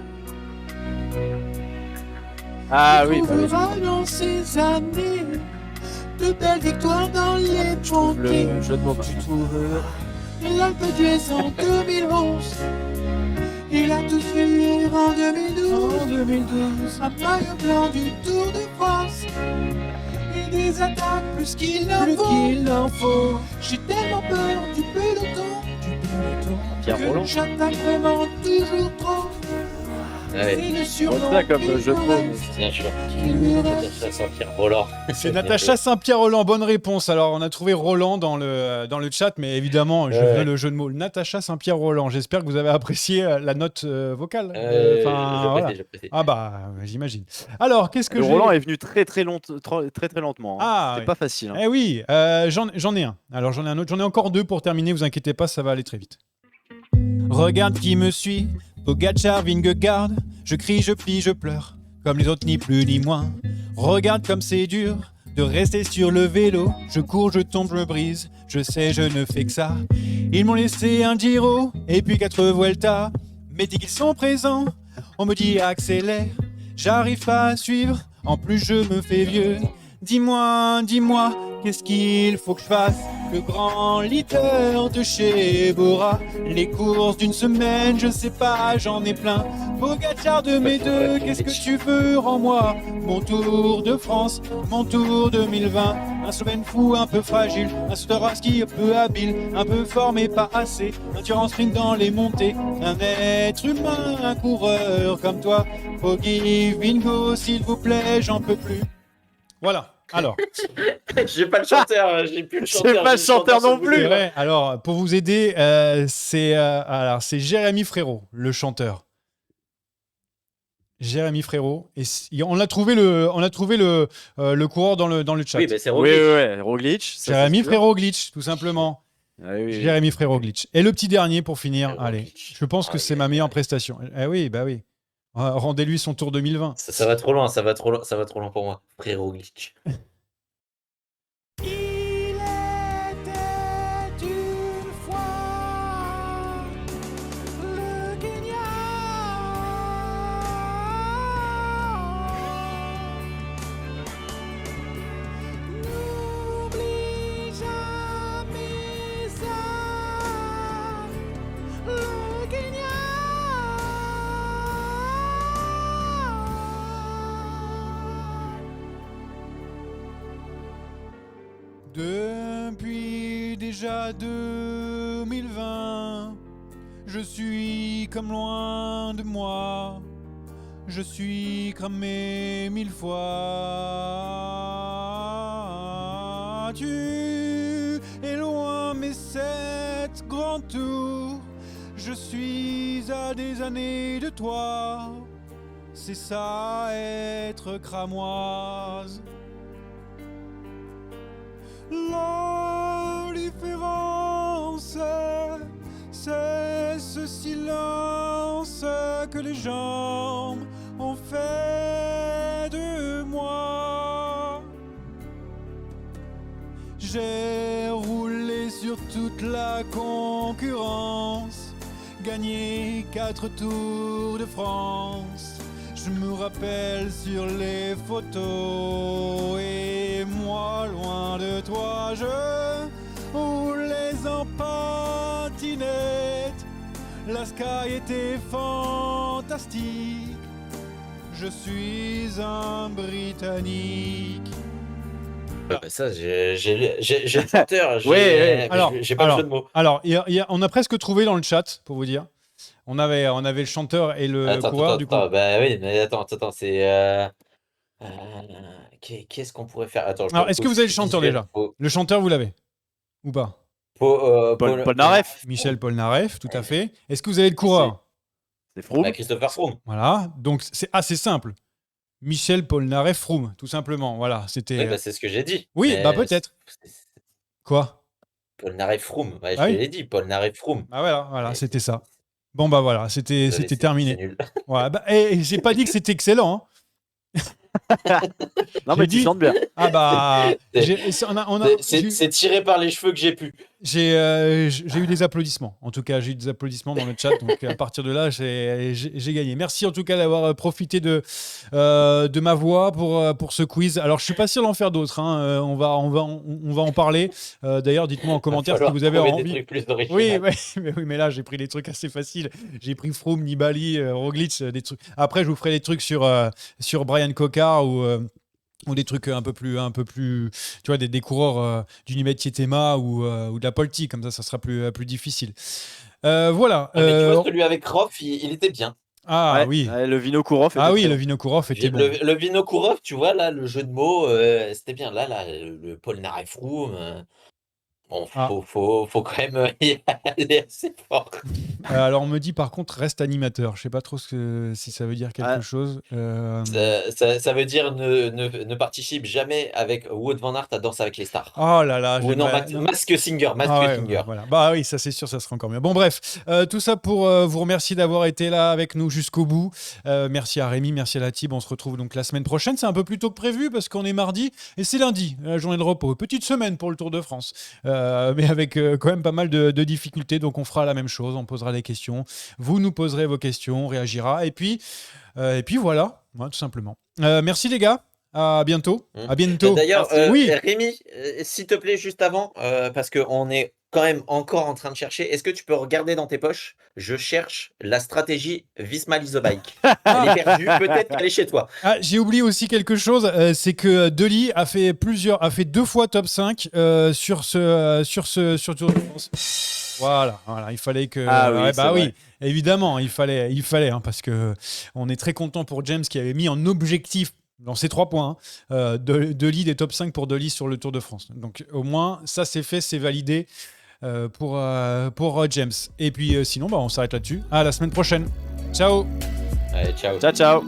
Ah Tu oui, bah oui. trouveras dans ces années de belles victoires dans les banquets. Le jeu de mots. Tu trouveras l'Alpe d'Huez en 2011. Il a tout fait en 2012. Un maillot blanc du Tour de France. Et des attaques plus qu'il en faut. J'ai tellement peur du peloton. Pierre Roland. Que j'attaque vraiment toujours trop. Ouais, C'est le surnom C'est ça comme qu'il jeu de me mots. reste. bien sûr. Qu'il me reste. Natacha Saint-Pierre Roland. C'est Natacha Saint-Pierre-Roland, bonne réponse. Alors, on a trouvé Roland dans le chat, mais évidemment, je veux le jeu de mots. Natacha Saint-Pierre-Roland, j'espère que vous avez apprécié la note vocale. Voilà. J'apprécie. Ah bah, j'imagine. Alors, qu'est-ce que Le j'ai... Roland est venu très lentement. Hein. Ah, C'était oui. pas facile. Hein. Eh oui, j'en ai un. Alors, j'en ai un autre. J'en ai encore 2 pour terminer, vous inquiétez pas, ça va aller très vite. Regarde qui me suit, Pogacar, Vingegaard. Je crie, je plie, je pleure, comme les autres, ni plus ni moins. Regarde comme c'est dur de rester sur le vélo. Je cours, je tombe, je me brise, je sais, je ne fais que ça. Ils m'ont laissé un Giro et puis 4 Vuelta. Mais dès qu'ils sont présents, on me dit accélère. J'arrive pas à suivre, en plus je me fais vieux. Dis-moi, qu'est-ce qu'il faut que je fasse? Le grand leader de chez Bora. Les courses d'une semaine, je sais pas, j'en ai plein. Pogacar de mes deux, qu'est-ce que tu veux en moi? Mon Tour de France, mon Tour 2020. Un Slovène fou, un peu fragile, un sauteur à ski un peu habile, un peu fort mais pas assez, un tueur en sprint dans les montées, un être humain, un coureur comme toi. Poggy, Vingo, s'il vous plaît, j'en peux plus. Voilà, alors. J'ai pas le chanteur, j'ai plus le chanteur. J'ai pas le chanteur non plus. C'est vrai. Alors, pour vous aider, c'est Jérémy Frérot, le chanteur. Jérémy Frérot. Et on a trouvé le coureur dans le chat. Oui, mais c'est Oui, Roglic. ouais, Roglic. ça, Jérémy c'est sûr. Frérot Glitch, tout simplement. Ah oui, oui. Jérémy Frérot Glitch. Et le petit dernier pour finir. Frérot Allez, Glitch. je pense que c'est ma meilleure prestation. Eh oui, bah oui. Rendez-lui son Tour 2020. Ça va trop loin, ça va trop loin pour moi. Frérot glitch. Il était une fois le Kenya. N'oublie jamais ça, le Kenya. Depuis déjà 2020, je suis comme loin de moi. Je suis cramé 1000 fois. Tu es loin, mais cette grand tour, je suis à des années de toi. C'est ça être cramoise. La différence, c'est ce silence que les gens ont fait de moi. J'ai roulé sur toute la concurrence, gagné 4 Tours de France. Je me rappelle sur les photos et moi loin de toi je roulais en patinette. La sky était fantastique. Je suis un Britannique. Ça, j'ai le chanteur. Ouais. J'ai pas le jeu de mots. Alors, on a presque trouvé dans le chat, pour vous dire. On avait le chanteur et le coureur, du coup. Bah oui, mais attends, c'est. Qu'est-ce qu'on pourrait faire? Attends, Alors, est-ce que vous avez le chanteur déjà? Le chanteur, vous l'avez? Ou pas? Paul Polnareff. Michel Polnareff, tout à fait. Est-ce que vous avez le coureur? C'est Froome. Christopher Froome. Voilà, donc c'est assez simple. Michel Polnareff Froome, tout simplement. Voilà, c'était. Oui, c'est ce que j'ai dit. Oui, Mais bah peut-être. Quoi? Polnareff Froome. Ouais, je Ah oui. l'ai dit, Polnareff Froome. Ah voilà, Mais c'était ça. Bon bah voilà, c'était Désolé, terminé. C'est nul. Voilà, bah, et j'ai pas dit que c'était excellent. Hein. Non, J'ai mais dit- tu chantes bien. Ah bah, C'est tiré par les cheveux que j'ai pu. j'ai eu des applaudissements. En tout cas, j'ai eu des applaudissements dans le chat. Donc à partir de là, j'ai gagné. Merci en tout cas d'avoir profité de ma voix pour ce quiz. Alors je suis pas sûr d'en faire d'autres. Hein. On va en parler. D'ailleurs, dites-moi en commentaire si vous avez Trouver des envie. trucs plus originaux. Oui, mais là j'ai pris des trucs assez faciles. J'ai pris Froome, Nibali, Roglic, des trucs. Après, je vous ferai des trucs sur Brian Cocard ou des trucs un peu plus, tu vois, des coureurs du Nibali Tietema ou de la Polti, comme ça sera plus difficile. Voilà. Ah, mais tu vois, celui avec Roth, il était bien. Ah Ouais, oui. ouais, le Vinokourov. Ah oui, le Vinokourov était bon. Le Vinokourov, tu vois, là, le jeu de mots, c'était bien. Là, le Polnareff Froome, bon, faut quand même y aller assez fort. Alors on me dit par contre reste animateur. Je sais pas trop si ça veut dire quelque chose. Ça veut dire ne participe jamais avec Wout van Aert à Danse avec les stars. Oh là là. Ou non, Mask Singer. Voilà. Bah oui, ça c'est sûr, ça sera encore mieux. Bon bref, tout ça pour vous remercier d'avoir été là avec nous jusqu'au bout. Merci à Rémi, merci à la Tib. On se retrouve donc la semaine prochaine. C'est un peu plus tôt que prévu parce qu'on est mardi et c'est lundi, la journée de repos. Petite semaine pour le Tour de France, mais avec quand même pas mal de difficultés. Donc on fera la même chose, on posera des questions. Vous nous poserez vos questions, on réagira. Et puis voilà, tout simplement. Merci les gars. À bientôt. À bientôt. D'ailleurs, oui. Rémi, s'il te plaît, juste avant, parce qu'on est quand même encore en train de chercher, est-ce que tu peux regarder dans tes poches? Je cherche la stratégie Visma Lease the Bike. Elle est perdue, peut-être qu'elle est chez toi. Ah, j'ai oublié aussi quelque chose, c'est que Deli a fait 2 fois top 5 sur Tour de France. Voilà, il fallait que. Oui, évidemment, il fallait, hein, parce que on est très content pour James qui avait mis en objectif dans ces 3 points, Deli des top 5 pour Deli sur le Tour de France. Donc au moins, ça c'est fait, c'est validé pour James. Et puis sinon, on s'arrête là-dessus. À la semaine prochaine. Ciao. Allez, ciao. Ciao.